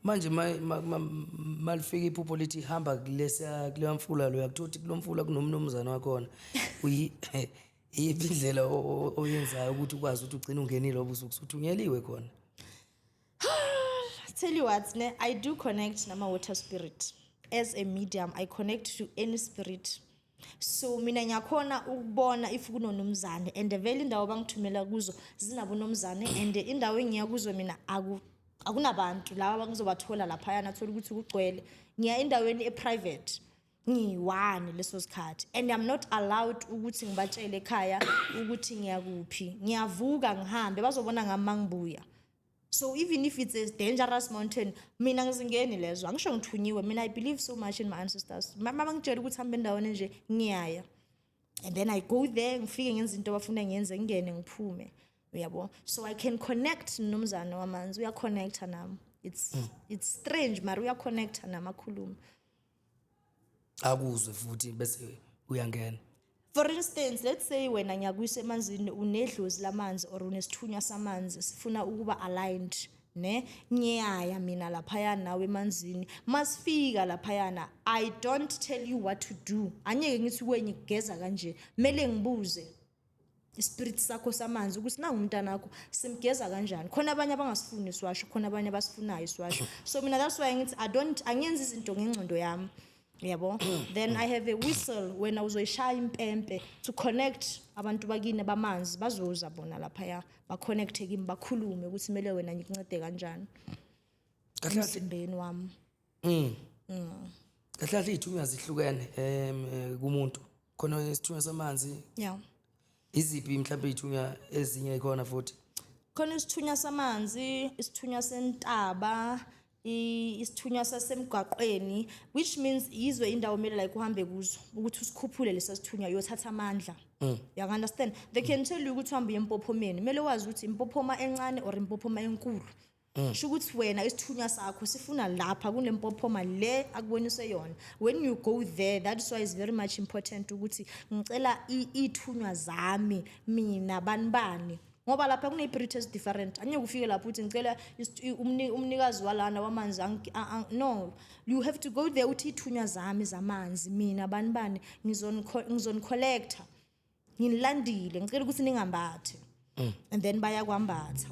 Manje malifika iphupho lithi hamba kulesa kuleya mfula lo yakuthothi kulomfula kunomnumzana wakhona iyiphi indlela oyenzayo ukuthi ukwazi ukuthi ugcine ungenile obusuku uthunyeliwe khona? Tell you what, I do connect nama water spirit. As a medium, I connect to any spirit. So mina ngiyakhona ukubona if kunonomzane and vele indawo bangithumela kuzo zinabo nomzane and indawo engiyakuzo mina akunabantu laba bangizobathola lapha yana thola ukuthi kugcwele. Ngiya endaweni eprivate. ngiyi-1 leso sikhathi and I'm not allowed ukuthi ngibatshele ekhaya ukuthi ngiyakuphi. Ngiyavuka ngihambe bazobona ngami mangibuya. So even if it's a dangerous mountain, mina ngizingeni lezo. Angisho ngithunyiwe, mina I believe so much in my ancestors. Mama ngitshela ukuthi hambe endaweni nje ngiyaya. And then I go there, ngifike ngenza into abafuna ngiyenze ngene ngiphume. Uyabo? So I can connect nomzana wamanzi, uya connect nami. It's strange, mara uya connect namakhuluma. Akuzwe futhi bese uyangena. For instance, let's say wena ngiyakuyisa emanzini unedlozi lamanzi or unesithunywa samanzi sifuna ukuba aligned, ne? Ngiyaya mina laphaya nawe emanzini. Masifika laphayana, I don't tell you what to do. Anyeke ngithi kuwe ngigeza kanje. Mele ngibuze ispirit sakho samanzi ukuthi na umntana wakho simgeza kanjani. Khona abanye abangasifuni iswasho, khona abanye abasifunayo iswasho. So mina that's why ngithi angenzi izinto ngengcondo yami. Yabo. Then I have a whistle when uzoyishaya impempe to connect abantu bakini bamanzi bazoza bona laphaya ba connect kimi bakhulume ukuthi mele wena ngikuncede kanjani emzimbeni wami. Kahle ithunywa zihlukene kumuntu. Khona isithunywa samanzi. Yeah. Iziphi mhlawumbe ithunywa ezinye ikhona futhi? Khona isithunywa samanzi, isithunywa sentaba, isithunywa sasemgwaqweni, which means izwe indawo mele like uhambe kuzo ukuthi usikhuphule lesa sithunywa uyothatha amandla. You understand? They can tell you ukuthi uhambe empophomeni, mele wazi ukuthi impophoma encane or impophoma enkulu. Sho ukuthi wena isithunywa sakho sifuna lapha kunempophoma le akubonise yona. When you go there, that's why it's very much important ukuthi ngicela ithunywa zami mina banibani. Ngoba lapha kune British different. Anye kufike lapho uthi ngicela umnikazi walana wamanzi no, you have to go there uthi ithunywa zami zamanzi mina banibani ngizon collector. Nginilandile ngicela ukuthi ningambathe. And then baya kwambatha.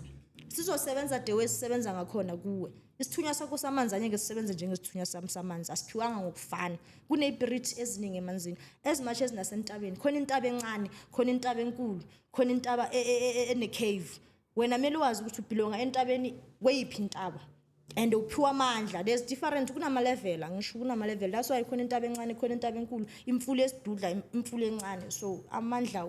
Sizosebenza de wesisebenza ngakhona kuwe. Isithunywa sakho samanzi anyeke sisebenze njengesithunywa sami samanzi. Asiphiwanga ngokufana. Kune British eziningi emanzini. As much as nasentabeni. Khona intaba encane, khona intaba enkulu, khona intaba ene cave. Wena mele wazi ukuthi ubelonga entabeni weyiphi intaba. And uphiwa amandla. There's different kunama level, ngisho kunama level. That's why khona intaba encane, khona intaba enkulu, imfulo esidudla, imfulo encane. So amandla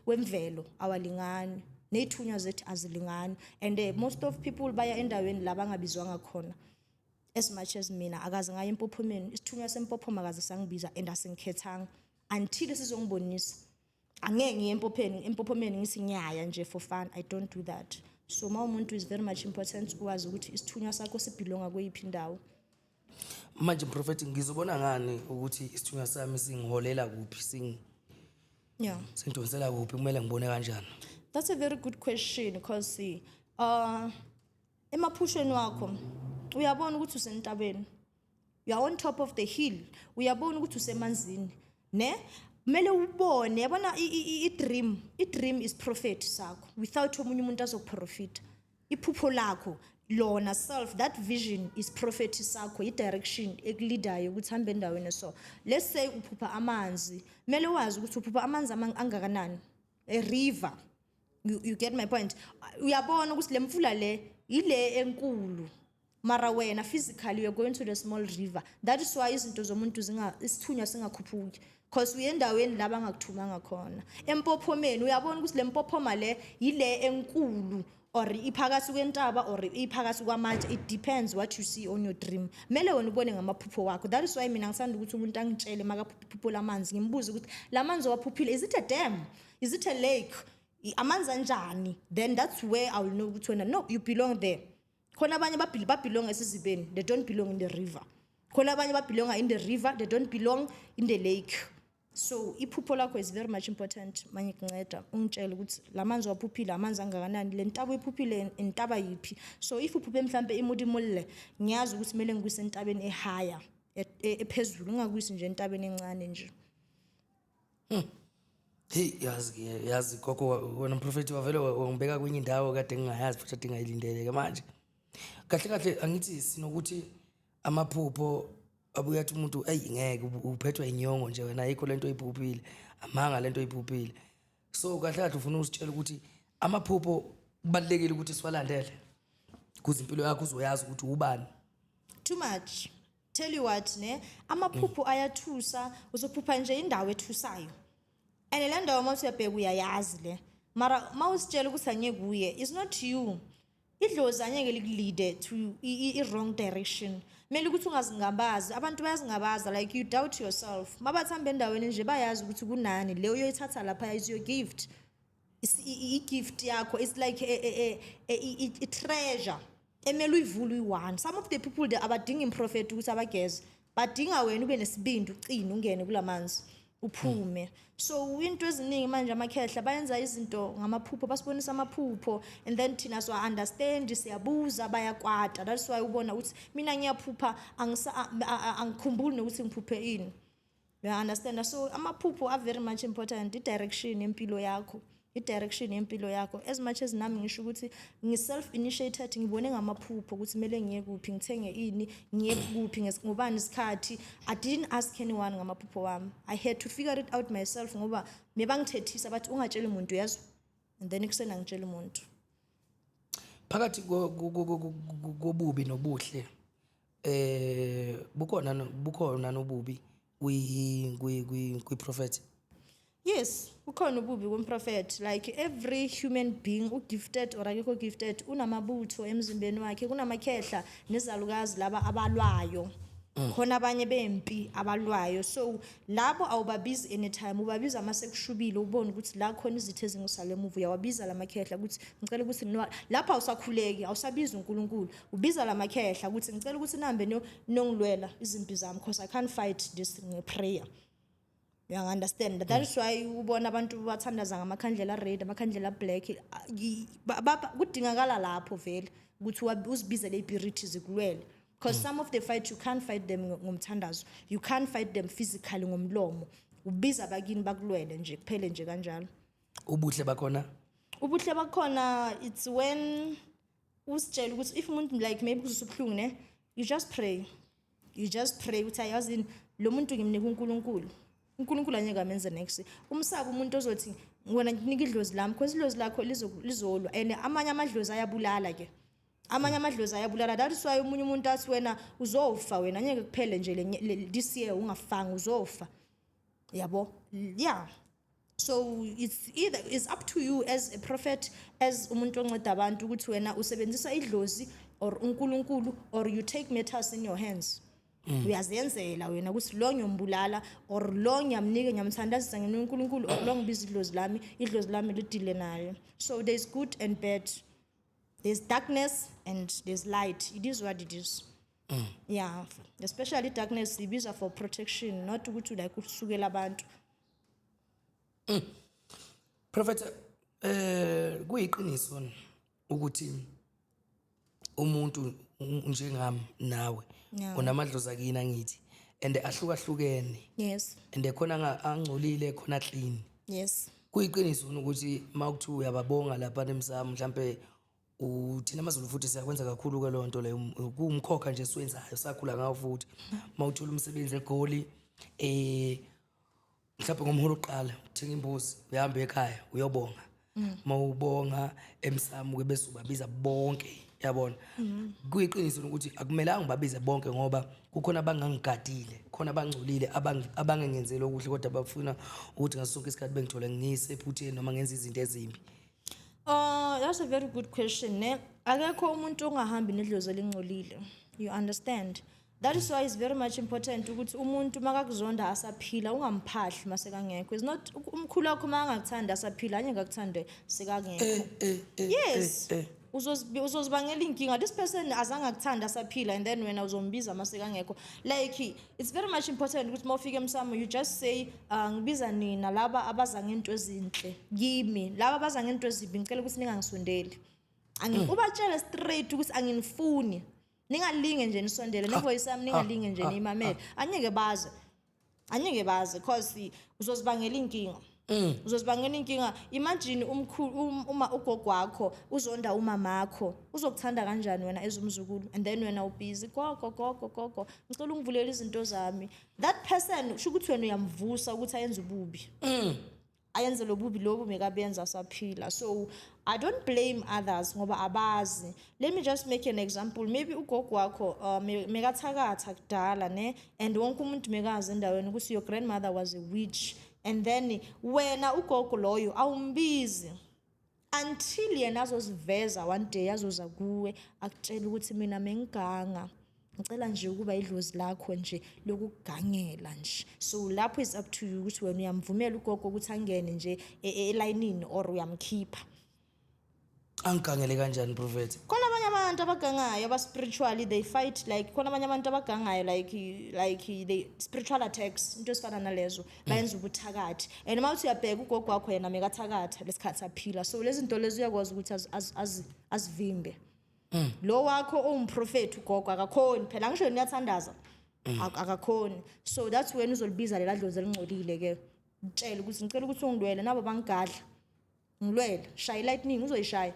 wemvelo awalingani. Nethunywa zethu azilingani. And most of people baya endaweni la bangabizwanga khona. As much as mina akaze ngaya empophomeni, isithunywa sempophoma akaze sangibiza and asengikhethanga until sizongibonisa. Angeke ngiye empophomeni ngithi ngiyaya nje for fun. I don't do that. So ma umuntu is very much important ukwazi ukuthi isithunywa sakho sibelonga kweyiphi indawo. Manje prophet ngizobona ngani ukuthi isithunywa sami singiholela kuphi Yeah. Sintonsela kuphi kumele ngibone kanjani? That's a very good question because see, emaphushweni wakho uyabona ukuthi usentabeni. You are on top of the hill. Uyabona ukuthi usemanzini. Ne? Mele ubone yabona i-dream is prophet sakho. Without omunye umuntu azokuprofita. Iphupho lakho lona self, that vision is prophet sakho, i-direction ekuleadayo ukuthi hambe endaweni so. Let's say uphupha amanzi. Mele wazi ukuthi uphupha amanzi angakanani. A river. You get my point. Uyabona ukuthi le mfula le ile enkulu. Mara wena physically you're going to the small river. That is why izinto zomuntu isithunywa singakhuphuki. Because uyendaweni la bangakuthumanga khona. Empophomeni uyabona ukuthi le mpophoma le ile enkulu or iphakathi kwentaba or iphakathi kwamatshe. It depends what you see on your dream. Mele wena ubone ngamaphupho wakho. That is why mina ngisanda ukuthi umuntu angitshele makaphupho lamanzi ngimbuze ukuthi lamanzi waphuphile, is it a dam? Is it a lake? Amanzi anjani? Then that's where I will know ukuthi wena no, you belong there. Khona abanye babelong esizibeni, they don't belong in the river. Khona abanye babelong in the river, they don't belong in the lake. So iphupho lakho is very much important. Manje kunceda ungitshela ukuthi lamanzi waphuphile, amanzi angakanani, le ntaba iphuphile intaba yiphi. So if uphuphe mhlambe imudimule, ngiyazi ukuthi kumele ngikuse entabeni ehigher, ephezulu, ngakuyisi nje entabeni encane nje. Hey, yazi koko wena prophet wavele wangibeka kwenye indawo kade ngingayazi futhi ade ngayilindele manje. Kahle angithi sinokuthi amaphupho abuyathi umuntu ngeke uphethwe inyongo nje wena ayikho lento oyiphuphile, amanga lento oyiphuphile. So kahle ufuna usitshela ukuthi amaphupho kubalekile ukuthi siwalandele kuze impilo yakho uzoyazi ukuthi ubani. Too much. tell you what ne amaphupho ayathusa uzophupha nje indawo ethusayo and le ndawo mawuthi uyabheka uyayazi le mara mawusitshela ukuthi angeke kuye it's not you idlozi angeke likulide to i-wrong direction kumele ukuthi ungazingabazi abantu bayazingabaza like you doubt yourself mabathamba endaweni nje bayazi ukuthi kunani leyo uyoyithatha lapha is your gift i-gift yakho it's like a treasure emele uyivule uyi-one some of the people they abadinga improfeti ukuthi abageze badinga wena ube nesibindi ucine ungene kulamanzi uphume so into eziningi manje amakhehla bayenza izinto ngamaphupho basibonisa amaphupho and then thina so understand siyabuza bayakwata that's why ubona ukuthi mina ngiyaphupha angikhumbuli nokuthi ngiphuphe ini you understand so amaphupho are very much important i-direction empilo yakho i-direction yempilo yakho as much as nami ngisho ukuthi ngi-self-initiated ngibone ngamaphupho ukuthi kumele ngiye kuphi ngithenge ini ngiye kuphi ngobani isikhathi I didn't ask anyone ngamaphupho wami I had to figure it out myself ngoba mebangithethisa bathi ungatshela umuntu yazi and then kusena ngitshela umuntu phakathi kobubi nobuhle bukhona nobubi kwi-prophet. Yes, ukhona ububi komprofeti like every human being ugifted or akekho gifted unamabutho emzimbeni wakhe kunamakhehla nezalukazi laba abalwayo khona abanye bempi abalwayo so labo awubabizi anytime ubabiza masekushubile ubone ukuthi la khona izithe ezingusale emuva uyawabiza lamakhehla ukuthi ngicela ukuthi lapha awusakhuleki awusabiza uNkulunkulu ubiza lamakhehla ukuthi ngicela ukuthi nambe nongilwela izimpi zami because I can't fight this prayer. You understand that is why ubona abantu bathandaza ngamakhandlela red amakhandlela black kudingakala lapho vele ukuthi uzibize le spirits zikulwele because some of the fight you can't fight them ngomthandazo you can't fight them physically ngomlomo ubiza abakini bakulwele nje kuphele nje kanjalo. Ubuhle bakhona it's when usitshela ukuthi if umuntu like maybe kuzusubhlungu ne you just pray ukuthi ayazi lo muntu ngimnika uNkulunkulu anyeke amenze next umsaka umuntu ozothi ngona nginika idlozi lami because idlozi lakho lizolwa and amanye amadlozi ayabulala ke that is why umunye umuntu athi wena uzofa wena anyeke kuphele nje this year ungafanga uzofa yabo yeah so it's up to you as a prophet as umuntu onceda abantu ukuthi wena usebenzisa idlozi or uNkulunkulu or you take matters in your hands. Uyazenzela wena ukuthi lo ngiyombulala or lo ngiyamnika ngiyamthandazisa ngoNkulunkulu or lo ngibiza idlozi lami lidile nayo so there's good and bad there's darkness and there's light it is what it is. Yeah especially darkness ibiza for protection not ukuthi like usukela abantu. Prophet kuyiqiniso ukuthi umuntu njengami nawe unamadlozi akini ngithi and ahlukahlukene yes and khona angcolile khona clean yes kuyiqiniso ukuthi mawukuthi uyababonga lapha emsamo mhlambe uthina amazulu futhi siyakwenza kakhulu ke lonto le kumkhokha nje siwenzayo sakhula ngawo futhi mawuthola umsebenzi eGoli mhlawumbe ngomholo oqala uthenga imbuzi uyahamba ekhaya uyobonga mawubonga emsamo ke bese ubabiza bonke yabona kuyiqiniso ukuthi akumelanga ngibabize bonke ngoba kukhona abangangigadile khona abangcolile abangengenzele okuhle kodwa bafuna ukuthi ngasonke isikhathi bengithola ngiyise ephutheni noma ngenza izinto ezimbi. That's a very good question ne akekho umuntu ongahambi nedlozi elingcolile you understand that is why it's very much important ukuthi umuntu makakuzonda asaphila ungamphahli masekangekho it's not umkhulu wakho mangakuthanda asaphila anyeke akuthande sekangekho yes uzozibangela inkinga this person azange akuthanda asaphila and then wena uzombiza masekangekho like it's very much important ukuthi mawufika emsamo you just say ngibiza nina laba abaza ngento ezinhle kimi laba abaza ngento ezimbi ngicela ukuthi ningangisondeli ubatshela straight ukuthi anginifuni ningalinge nje nisondele nevoice yami ningalinge nje nimamele anyeke baze because uzozibangela inkinga. Uzozibangela inkinga imagine uma ugogo wakho uzonda umamakho uzokuthanda kanjani wena ezumzukulu and then wena ubhizi gogo ngicela ungivulela izinto zami that person usho ukuthi wena uyamvusa ukuthi ayenze ububi ayenze lobubi lobu mekabenza saphila. So I don't blame others ngoba abazi. Let me just make an example. Maybe ugogo wakho mekathakatha kudala ne, and wonke umuntu mekazi endaweni ukuthi your grandmother was a witch, and then wena ugogo loyo awumbizi until yena azoziveza one day azoza kuwe akutshela ukuthi mina mengiganga ngicela nje ukuba idlozi lakho nje lokugangela nje. So lapho is up to you ukuthi wena uyamvumela ugogo ukuthi angene nje elayinini or uyamkhipha. Angigangele kanjani prophet? Khona abanye abantu abagangayo aba spiritually they fight, like khona abanye abantu abagangayo like they spiritual attacks into esifana nalezo bayenza ubuthakathi, and mawuthi uyabheka ugogo wakho yena mekathakatha lesikhathi aphila. So lezi zinto lezi uyakwazi ukuthi azivimbe. Lo wakho owumprofeti ugogo akakhoni phela, ngisho niyathandaza akakhoni. So that's when uzolibiza lela dlozi elingcolile ke utshela ukuthi ngicela ukuthi ungilwele nabo bangigadla ngilwele shaya lightning uzoyishaya.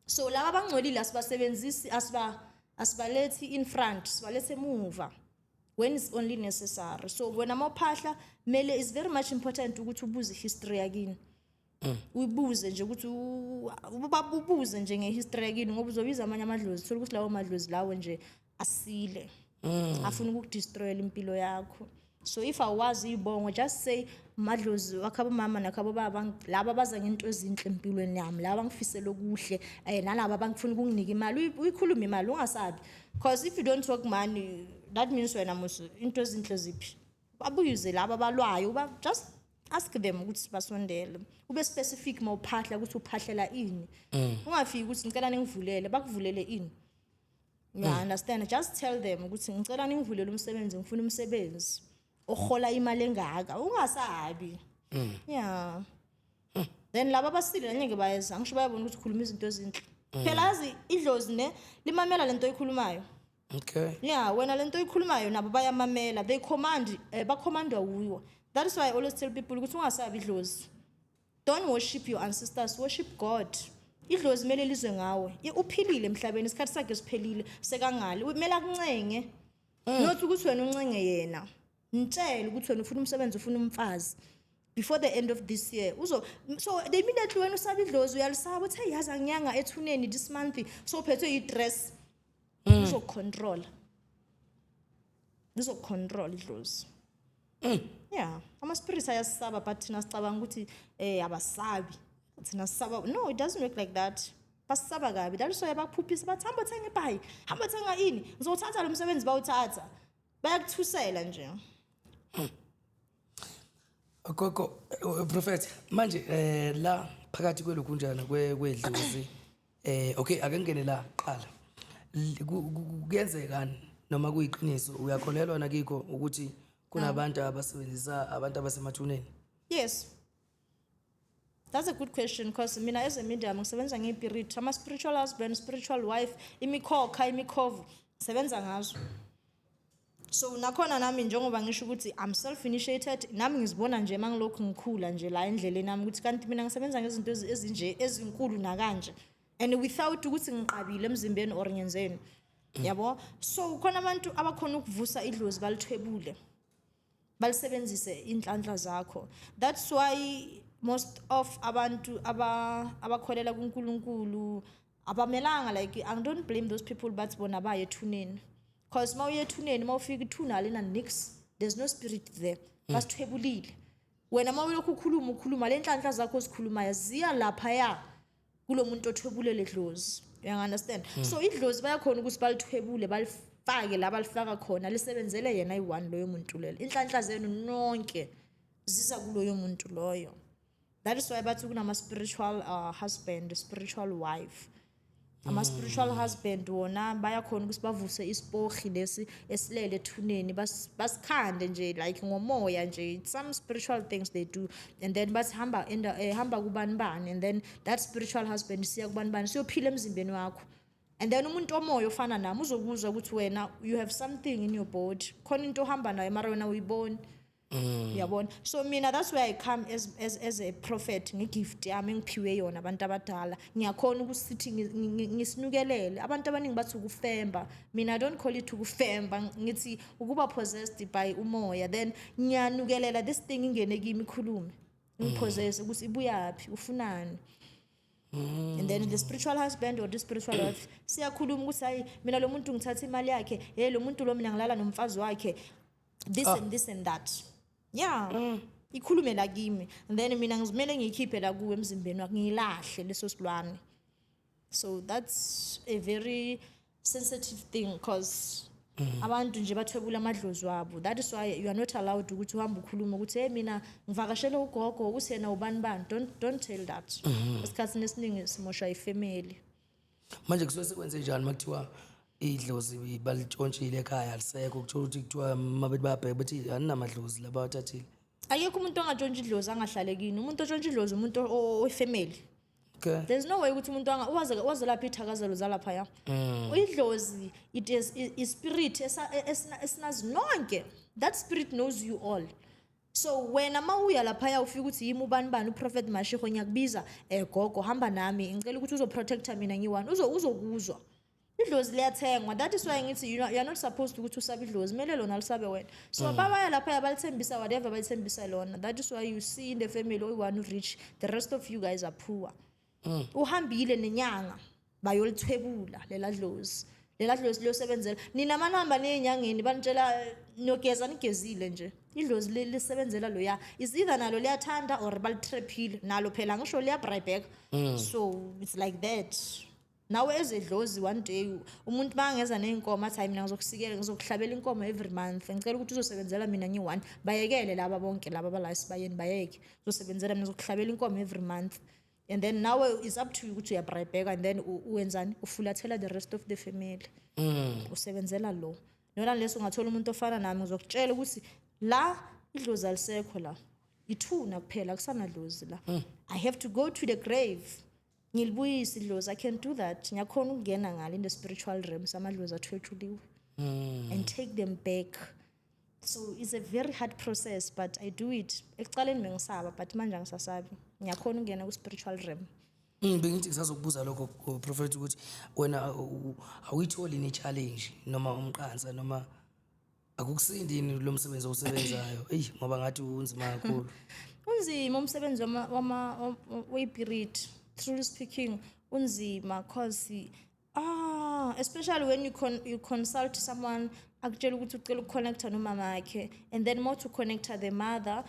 So laba abangcolile asibasebenzisi asibalethi in front, sibalethe emuva when it's only necessary. So wena mawuphahla mele is very much important ukuthi ubuze history yakini. Uyibuze nje ukuthi ubuze nje ngehistory yakini ngoba uzobiza amanye amadlozi thola ukuthi lawo madlozi lawo nje asile afuna ukudestroyela impilo yakho. So if awazi ibongo, just say madlozi wakhabo mama nakhabo baba laba baza ngento ezinhle empilweni yami, laba ngifisela okuhle nalaba bangifuna ukunginika imali, uyikhuluma imali ungasabi, because if you don't talk money that means wena musu into ezinhle ziphi. Babuyize laba balwayo just ask them ukuthi basondele, ube specific mawuphahla ukuthi uphahlela ini. Ungafiki ukuthi ngicela ningivulele bakuvulele ini. You understand? Just tell them ukuthi ngicela ningivulele umsebenzi, ngifuna umsebenzi ohola imali engaka, ungasabi. Yeah. Then laba basile ngeke bayeza, ngisho bayabona ukuthi ukhuluma izinto ezinhle. Phela yazi idlozi ne limamela lento oyikhulumayo. Okay. Yeah, wena lento oyikhulumayo nabo bayamamela, they command bacommandwa uyiwo. That is why I always tell people ukuthi ungasabi idlozi. Don't worship your ancestors, worship God. Idlozi mele lizwe ngawe. Uphilile emhlabeni, isikhathi sakhe siphelile, sekangale. Kumele akuncenge. Not ukuthi wena uncenge yena. Ngitshela ukuthi wena ufuna umsebenzi, ufuna umfazi before the end of this year. So they immediately when usabi idlozi uyalisaba uthi hey yazi anginyanga ethuneni this month so phethwe i-dress. Uzocontrol idlozi. Yeah, ama-spirits ayasaba but thina sicabanga ukuthi abasabi. Thina sisaba. No, it doesn't work like that. Basaba kabi. That is why bakuphuphisa bathi hamba thenga ibhayi, hamba thenga ini, ngizothatha lo msebenzi bawuthatha. Bayakuthusela nje. Gogo prophet manje la phakathi kwelokunjana kwedlozi okay ake ngene la qala kuyenzeka noma kuyiqiniso uyakholelwa nakikho ukuthi kunabantu abasebenzisa abantu abasemathuneni? Yes. That's a good question because mina as a medium ngisebenza ngespirit, ama spiritual husband, spiritual wife, imikhokha, imikhovu sebenza ngazo. So nakhona nami njengoba ngisho ukuthi I'm self initiated, nami ngizibona nje mangilokhu ngikhula nje la endleleni nami ukuthi kanti mina ngisebenza ngezinto ezinje ezinkulu nakanje, and without ukuthi ngiqabile emzimbeni or ngenzeni. Yabo. So khona abantu abakhona ukuvusa idlozi balithwebule, balisebenzise inhlanhla zakho. That's why most of abantu abakholela kuNkulunkulu abamelanga, like I don't blame those people but bona baye ethuneni. Because mawuye ethuneni mawufika ithuna alina nix, there's no spirit there. Basithwebulile. Wena mawulokhu ukhuluma le nhlanhla zakho zikhulumayo ziya lapha ya kulo muntu othwebulele idlozi. You understand? So idlozi bayakhona ukuthi balithwebule balifake la balifaka khona lisebenzele yena i1 loyo muntu lelo. Inhlanhla zenu nonke ziza kuloyo muntu loyo. That is why bathi kunama spiritual husband, spiritual wife. Ama spiritual husband wona bayakhona ukuthi bavuse isipohi lesi esilele ethuneni basikhande nje like ngomoya nje. Some spiritual things they do, and then bathi hamba kubanibani, and then that spiritual husband siya kubanibani siyophila emzimbeni wakho, and then umuntu omoya ofana nami uzokuzwa ukuthi wena you have something in your body, khona into ohamba nayo mara wena uyibona. Yabona. So mina that's where I come as a prophet, ngigift yami ngiphiwe yona abantu abadala. Ngiyakhona ukusithi ngisinukelele. Abantu abaningi bathi ukufemba. Mina I don't call it ukufemba. Ngithi ukuba possessed by umoya, then ngiyanukelela this thing ingene kimi ikhulume. ngipossess ukuthi ibuyaphi ufunani. And then the spiritual husband or the spiritual wife siyakhuluma ukuthi hayi mina lo muntu ngithatha imali yakhe lo muntu lo mina ngilala nomfazi wakhe this and this and that. Ikhulume la kimi and then mina ngizimele ngiyikhiphe la kuwe emzimbeni wakhe ngilahle leso silwane. So that's a very sensitive thing because abantu nje bathwebula amadlozi wabo. That is why you are not allowed ukuthi uhambe ukhuluma ukuthi hey mina ngivakashele ugogo ukuthi yena ubani bani. Don't tell that. Isikhathi esiningi simosha ifamily. Manje kusuke sekwenze njani makuthiwa idlozi balitshontshile ekhaya alisekho kutsho ukuthi kuthiwa mabethi bayabheka bethi aninamadlozi laba wathathile. Ayekho umuntu ongatshontsha idlozi angahlalekini. Umuntu otshontsha idlozi umuntu oyifamily. Okay. There's no way ukuthi umuntu waze lapha ithakazelo zalapha ya. Idlozi it is spirit esinazi nonke. That spirit knows you all. So when uya lapha ya ufika ukuthi yimi ubani bani uProphet Mashego ngiyakubiza gogo hamba nami ngicela ukuthi uzoprotecta mina ngiwani uzokuzwa. Idlozi liyathengwa. That is why ngithi you are not supposed to ukuthi usabe idlozi mele lona lisabe wena. So babaya lapha yabalithembisa whatever balithembisa lona. That is why you see in the family one rich, the rest of you guys are poor. Uhambile nenyanga bayolithwebula lela dlozi liyosebenzela nina amanamba nenyangeni banitshela nogeza nigezile nje idlozi lisebenzela lo ya is either nalo liyathanda or balitraphile nalo phela ngisho liyabribeka. So it's like that. Nawe ezedlozi one day umuntu bangeza neinkomo athi hayi mina ngizokusikela ngizokuhlabela inkomo every month ngicela ukuthi uzosebenzela mina ngi1 bayekele laba bonke laba bala sibayeni bayeke uzosebenzela mina ngizokuhlabela inkomo every month. And then now it's up to you ukuthi uyabribeka and then uwenzani ufulathela the rest of the family. Usebenzela lo. Nona leso ungathola umuntu ofana nami ngizokutshela ukuthi la idlozi alisekho la. Ithuna kuphela kusana dlozi la. I have to go to the grave. Ngilibuyisa idlozi. I can do that. Ngiyakhona ukungena ngale in the spiritual realm samadlozi athwethuliwe and take them back. So it's a very hard process but I do it. Ekuqaleni bengisaba but manje angisasabi. Ngiyakhona ukungena ku spiritual realm. Bengithi ngisazokubuza lokho prophet ukuthi wena awuyitholi ni challenge noma umqansa noma akukusindini lo msebenzi osebenzayo ngoba ngathi unzima kakhulu. Unzima umsebenzi we-spirit truly speaking unzima cause especially when you consult someone akutshela ukuthi ucela ukuconnecta nomama yakhe and then more to connect the mother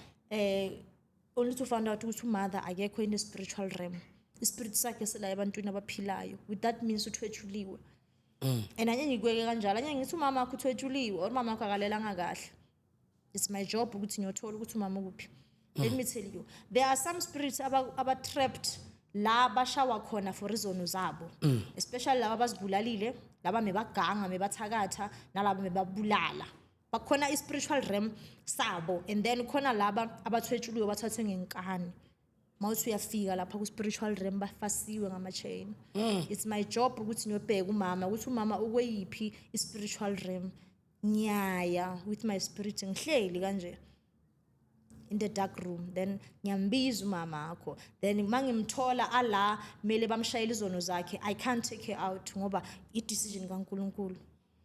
only to find out ukuthi umother akekho in the spiritual realm. Ispirit sakhe sela ebantwini abaphilayo with that means uthwethuliwe. And anye ngikweke kanjalo anye ngithi umama wakho uthwethuliwe or umama wakho akalelanga kahle. It's my job ukuthi ngiyothola ukuthi umama kuphi. Let me tell you there are some spirits aba trapped la bashawa khona for reason zabo, especially laba bazibulalile laba mebaganga mebathakatha nalaba mebabulala bakhona i-spiritual realm sabo and then khona laba abathwetshuliwe bathathwe ngenkani mawuthi uyafika lapha ku-spiritual realm bafasiwe ngama-chain. It's my job ukuthi ngiyobheka umama ukuthi umama ukweyiphi i-spiritual realm ngiyaya with my spirit ngihleli kanje in the dark room then ngiyambiza umama akho then mangimthola ala mele bamshayela izono zakhe I can't take her out ngoba i-decision kaNkulunkulu.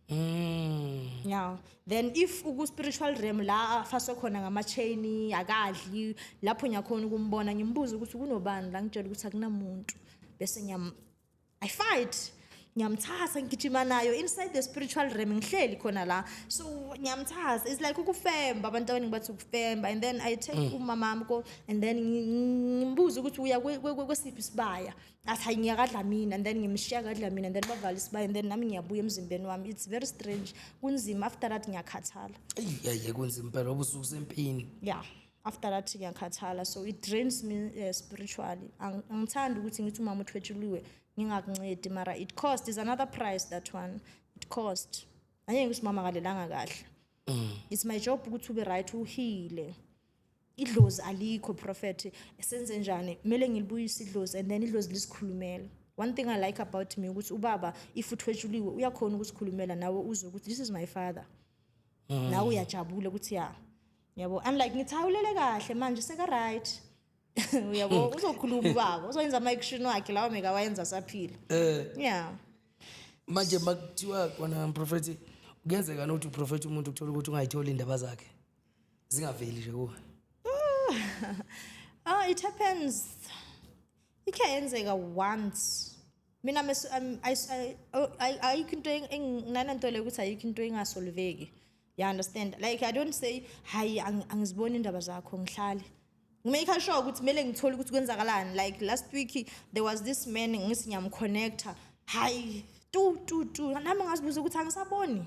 Yeah, then if uku spiritual realm la afaswe khona ngama-chain akadli lapho ngiyakhona ukumbona ngimbuza ukuthi kunobani la ngitshela ukuthi akunamuntu bese I fight ngiyamthatha ngigijima nayo inside the spiritual realm ngihleli khona la so ngiyamthatha it's like ukufemba abantu abaningi bathi ukufemba and then I take umama wami and then ngimbuza ukuthi uya kwesiphi isibaya athi ngiyakadla mina and then ngimshiya kadla mina and then bavala isibaya and then nami ngiyabuya emzimbeni wami. It's very strange kunzima after that ngiyakhathala kunzima phela obusuku sempini. Yeah, after that ngiyakhathala so it drains me spiritually. Angithanda ukuthi ngithi umama uthwetshuliwe ngingakuncedi mara it cost is another price that one it cost anye ngithi mama kalelanga kahle. It's my job ukuthi ube right uhile idlozi alikho prophet esenze njani kumele ngilibuyise idlozi and then idlozi lisikhulumela. One thing I like about me ukuthi ubaba if uthwetshuliwe uyakhona ukusikhulumela nawe uzwe ukuthi this is my father nawe uyajabula ukuthi yabo unlike ngithi awulele kahle manje seka right uyabo uzokhuluma ubaba uzoyenza ama action wakhe lawo mekawayenza saphila. Yeah, manje makuthiwa kona prophet kuyenzeka nokuthi uprophet umuntu ukuthola ukuthi ungayitholi indaba zakhe zingaveli nje kuwe. It happens. Ikayenzeka once. Mina ayikho into nginanento le ukuthi ayikho into engasolveki. You understand? Like I don't say hayi angiziboni indaba zakho ngihlale. Ngimake sure ukuthi kumele ngithole ukuthi kwenzakalani. Like last week there was this man ngithi ngiyamconnecta. Hayi tu nami ngazibuza ukuthi angisaboni.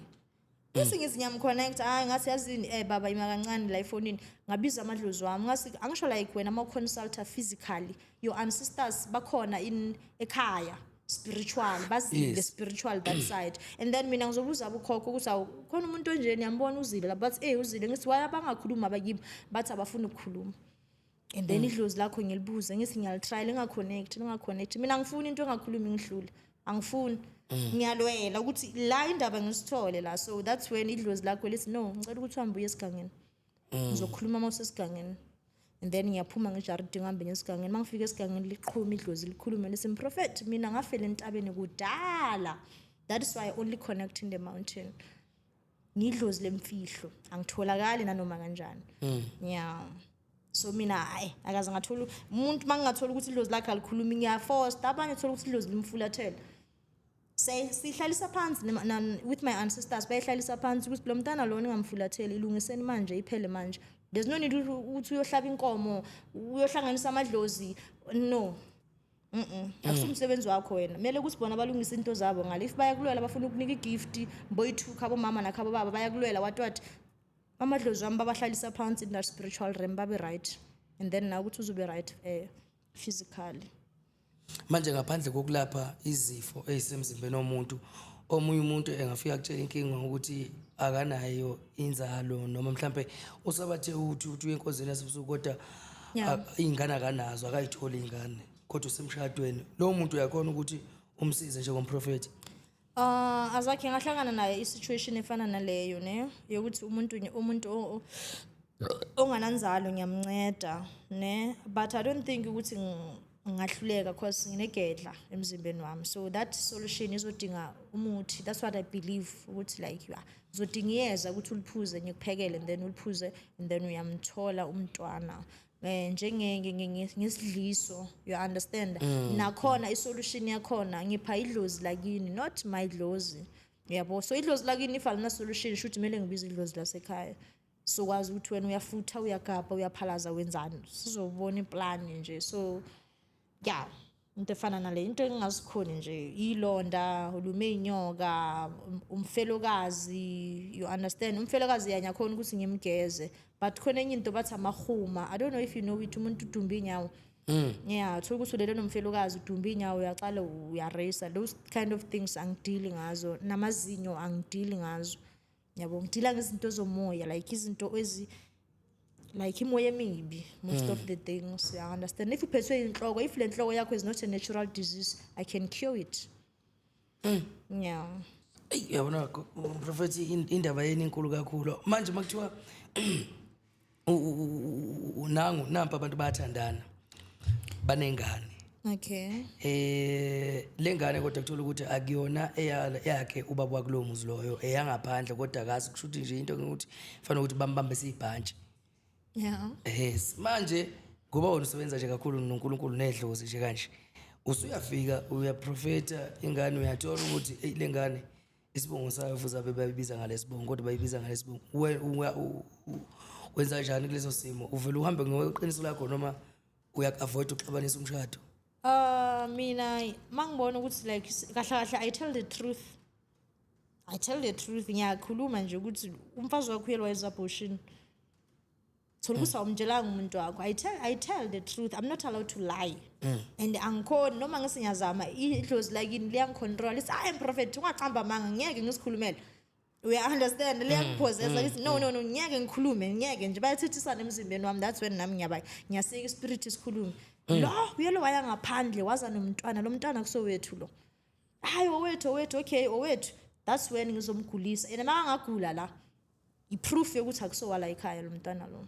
Ngithi ngiyamconnecta ngathi yazini baba ima kancane la efonini ngabiza amadlozi wami ngathi angisho like wena ama consulta physically your ancestors bakhona in ekhaya spiritual bazile spiritual that side and then mina ngizobuza ubukhokho ukuthi awukhona umuntu onjeni yambona uzile but uzile ngithi why abangakhuluma abakimi bathi abafuna ukukhuluma and then idlozi lakho ngilibuze ngithi ngiyalitry ngaconnect mina ngifuna into engakhulumi ngihlule angifuni ngiyalwela ukuthi la indaba ngisithole la so that's when idlozi lakho lithi no ngicela ukuthi uhambe uye esigangeni ngizokhuluma mase esigangeni and then ngiyaphuma ngejaridi ngihambe ngesigangeni mangifika esigangeni liqhuma idlozi likhulume lesi prophet mina ngafela entabeni kudala that is why I only connect in the mountain ngidlozi lemfihlo angitholakali nanoma kanjani yeah so mina hayi akaze ngathola umuntu mangingathola ukuthi idlozi lakhe alikhulumi ngiyaforce abanye thola ukuthi idlozi limfulathela sihlalisa phansi with my ancestors bayihlalisa phansi ukuthi lo mntana lona ngamfulathela ilungiseni manje iphele manje there's no need ukuthi uyohlaba inkomo uyohlanganisa amadlozi no akusumsebenzi wakho wena kumele ukuthi bona balungise into zabo ngale if bayakulwela bafuna ukunika igift boyithuka abomama nakhabo baba bayakulwela what amadlozi wami babahlalisa phansi in that spiritual realm babe right and then now ukuthi uzobe right physically manje ngaphandle kokulapha izifo ezisemzimbeni womuntu omunye umuntu engafika kutshela inkinga ukuthi akanayo inzalo noma mhlambe usabathe uthi uyenkozeni yasebusuku kodwa ingane akanazo akayitholi ingane kodwa usemshadweni lo muntu uyakhona ukuthi umsize njengomprofeti azakhe ngahlangana naye isituation efana naleyo ne yokuthi umuntu ongananzalo ngiyamnceda ne but I don't think ukuthi ngahluleka because nginegedla emzimbeni wami so that solution izodinga umuthi that's what I believe ukuthi like uzodinga iyeza ukuthi uliphuze ngikuphekele and then uliphuze and then uyamthola umntwana ngesidliso you understand nakhona isolution yakhona ngipha idlozi lakini not my dlozi yabo so idlozi lakini if alina solution shothi kumele ngibize idlozi lasekhaya so kwazi ukuthi wena uyafutha uyagaba uyaphalaza wenzani sizobona iplan nje so yeah into efana nale into engazikhona nje ilonda ulume inyoka umfelokazi you understand umfelokazi yanyakhona ukuthi ngimgeze but khona enye into bathi amahuma I don't know if you know it umuntu udumba inyawo yeah thola ukuthi ulele nomfelokazi udumba inyawo uyaqala uyaresa those kind of things angidili ngazo namazinyo angidili ngazo yabo ngidila ngezinto zomoya like izinto ezi like imoya emibi most of the things I understand if uphethwe inhloko if le nhloko yakho is not a natural disease I can cure it yeah yabona prophet indaba yeni inkulu kakhulu manje makuthiwa nampa abantu bayathandana banengane okay lengane kodwa kuthola ukuthi akuyona yakhe ubaba wakulo muzi loyo eyangaphandle kodwa akazi kushuthi nje into ukuthi fanele ukuthi bambambe sibhantshi yeah yes manje ngoba wona usebenza nje kakhulu noNkulunkulu nedlozi nje kanje usuyafika uyaprofeta ingane uyathola ukuthi lengane isibongo sayo fuza bebayibiza ngalesibongo kodwa bayibiza ngalesibongo wenza njani kuleso simo uvela uhambe ngeqiniso lakho noma uyak-avoid uxabanisa umshado mina mangibona ukuthi like kahle I tell the truth ngiyakhuluma nje ukuthi umfazi wakho uyelwa abortion thola ukuthi awumtshelanga umuntu wakho I tell the truth I'm not allowed to lie and angikhona noma ngisingazama idlozi lakini liyangicontrol it's I am prophet ungaqamba manga ngeke ngisikhulumele we understand liyangipossessa lithi no ngeke ngikhulume ngeke nje bayathethisana emzimbeni wami that's when nami ngiyasika ispirit isikhulume lo uyelo waya ngaphandle waza nomntwana lo mntwana kusowethu lo hayi owethu okay owethu that's when ngizomgulisa and mangagula la iproof yokuthi akusowala ekhaya lo mntwana lo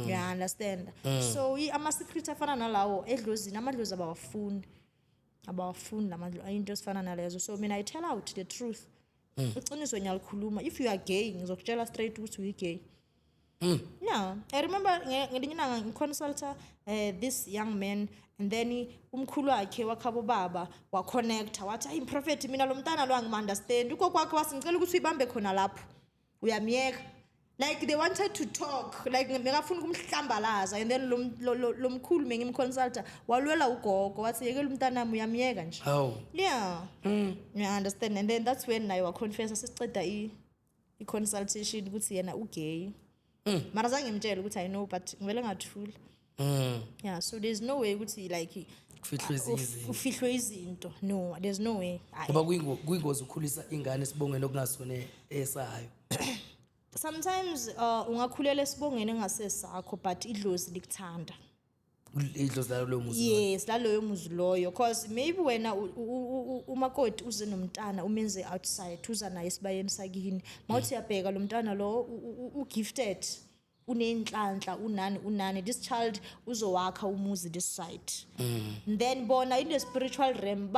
you understand so ama secret afana nalawo edlozini amadlozi abawafuni lamadlo into esifana nalezo so mina I tell out the truth iqiniso ngiyalikhuluma if you are gay ngizokutshela straight ukuthi uyi gay No, I remember ngiconsulta this young man, and then umkhulu wakhe wakhabo baba wa-connecta wathi hayi prophet mina lo mntana lo angimu-understand uko kwakhe wathi ngicela ukuthi uyibambe khona lapho uyamyeka. Like they wanted to talk, like bekafuna ukumhlambalaza, and then lo mkhulu mengimconsulta walwela ugogo wathi yekela umntanami uyamyeka nje. Oh. Yeah. You understand, and then that's when naye waconfessa sesiceda i-consultation ukuthi yena ugay. Mara zange ngimtshela ukuthi I know, but ngivele ngathula. Yeah, so there's no way ukuthi like ufihlwe izinto. No, there's no way. Ngoba kuyingozi ukukhulisa ingane esibongeni okungasona esayo. Sometimes ungakhulela esibongeni engasesakho, but idlozi likuthanda. Idlozi lalo muzi. Yes, laloyo muzi loyo, because maybe wena umakoti uze nomntana umenze outside uza naye esibayeni sakini mawuthi uyabheka lo mntana lo ugifted unenhlanhla unani this child uzowakha umuzi this side. Then bona in the spiritual realm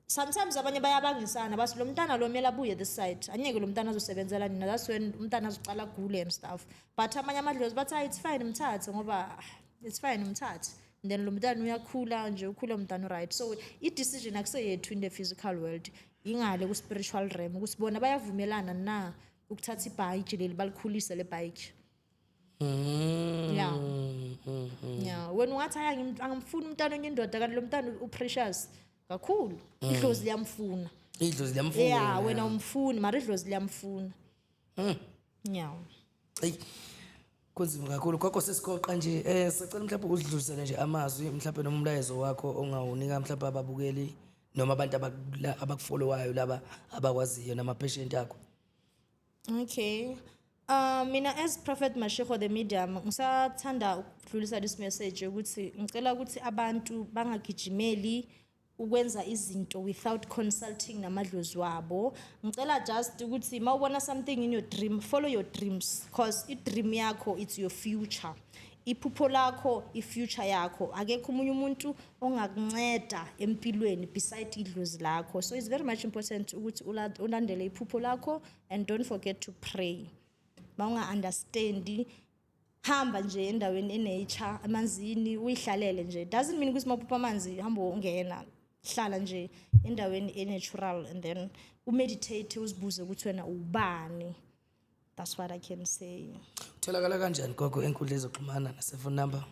sometimes abanye bayabangisana bathi lo mntana lo mela abuye this side anyeke lo mntana azosebenzela nina, that's when umntana azocala gule and stuff, but amanye amadlozi bathi it's fine mthathe ngoba it's fine mthathe, and then lo mntana uyakhula nje ukhula umntana right. So i-decision akuseyethu in the physical world, ingale ku-spiritual realm ukuthi bona bayavumelana na ukuthatha ibhayiki leli balikhulise le bhayiki. Yeah. Yeah, when ungathi angimfuni umntana onyendoda kanti lo mntana uprecious kakhulu, idlozi liyamfuna. Idlozi liyamfuna. Yeah, wena umfuni mara idlozi liyamfuna. Yeah. Hey. Kunzima kakhulu kwakho sesikhoqa nje sicela mhlawumbe uzidlulisele nje amazwi mhlawumbe noma umlayezo wakho ongawunika mhlawumbe ababukeli noma abantu abakufollowayo laba abakwaziyo nama patient akho. Okay. Mina as Prophet Mashego the medium ngisathanda ukudlulisa this message ukuthi ngicela ukuthi abantu bangagijimeli ukwenza izinto without consulting namadlozi wabo. Ngicela just ukuthi mawubona something in your dream, follow your dreams, because i-dream yakho it's your future. Iphupho lakho i-future yakho, akekho umunye umuntu ongakunceda empilweni beside idlozi lakho. So it's very much important ukuthi ulandele iphupho lakho and don't forget to pray. Mawunga understand hamba nje endaweni enature amanzini uyihlalele nje, doesn't mean ukuthi mawuphupha amanzi hamba ungena, hlala nje endaweni e-natural and then umeditate uzibuze ukuthi wena ubani. That's what I can say. Utholakala kanjani gogo enkundleni zokuxhumana nase-phone number?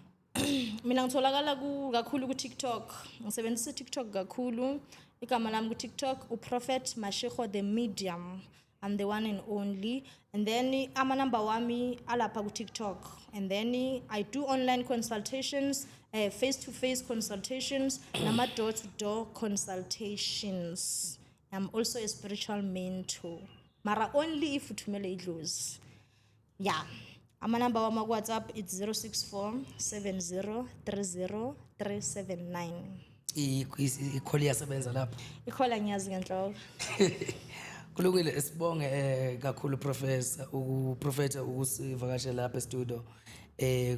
Mina ngitholakala kakhulu ku-TikTok, ngisebenzisa i-TikTok kakhulu. Igama lami ku-TikTok uProphet Mashego the medium, I'm the one and only. And then amanamba wami alapha ku-TikTok, and then I do online consultations, face-to-face consultations, nama door-to-door consultations. I'm also a spiritual mentor, mara only if uthumele idlozi. Yeah, amanamba wami ku-WhatsApp it's 064 70 30 379. Ikholi yasebenza lapho. Ikhola ngiyazi ngenhloko. Kulungile esibonge kakhulu uprofessor ukusivakashela lapha e-studio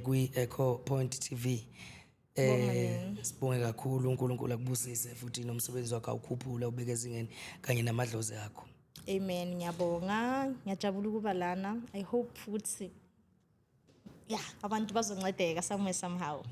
kwi-Echo Point TV. Sibonge kakhulu uNkulunkulu akubusise futhi nomsebenzi wakho awukhuphula ubeke ezingeni kanye namadlozi akho. Amen, ngiyabonga, ngiyajabula ukuba lana. I hope ukuthi abantu bazoncedeka somehow.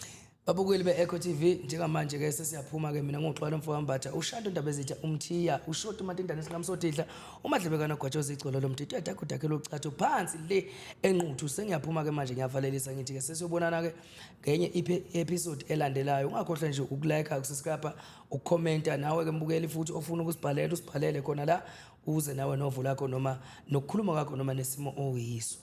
Babukeli be-Echo TV njengamanje ke sesiyaphuma ke mina ngoxola mfowami Mbatha ushado Ndabezitha umthiya ushoti uMatindane singamsodidla uMadlebekana Gwatshoza icolo lomthetho yadakudakela ucathi phansi le enquthu sengiyaphuma ke manje ngiyavalelisa ngithi ke sesiyobonana ke ngenye episode elandelayo. Ungakhohlwa nje ukulike ukusubscribe ukucomment nawe ke mbukeli futhi ofuna ukusibhalela usibhalele khona la uze nawe novo lakho noma nokukhuluma kwakho noma nesimo oyiso.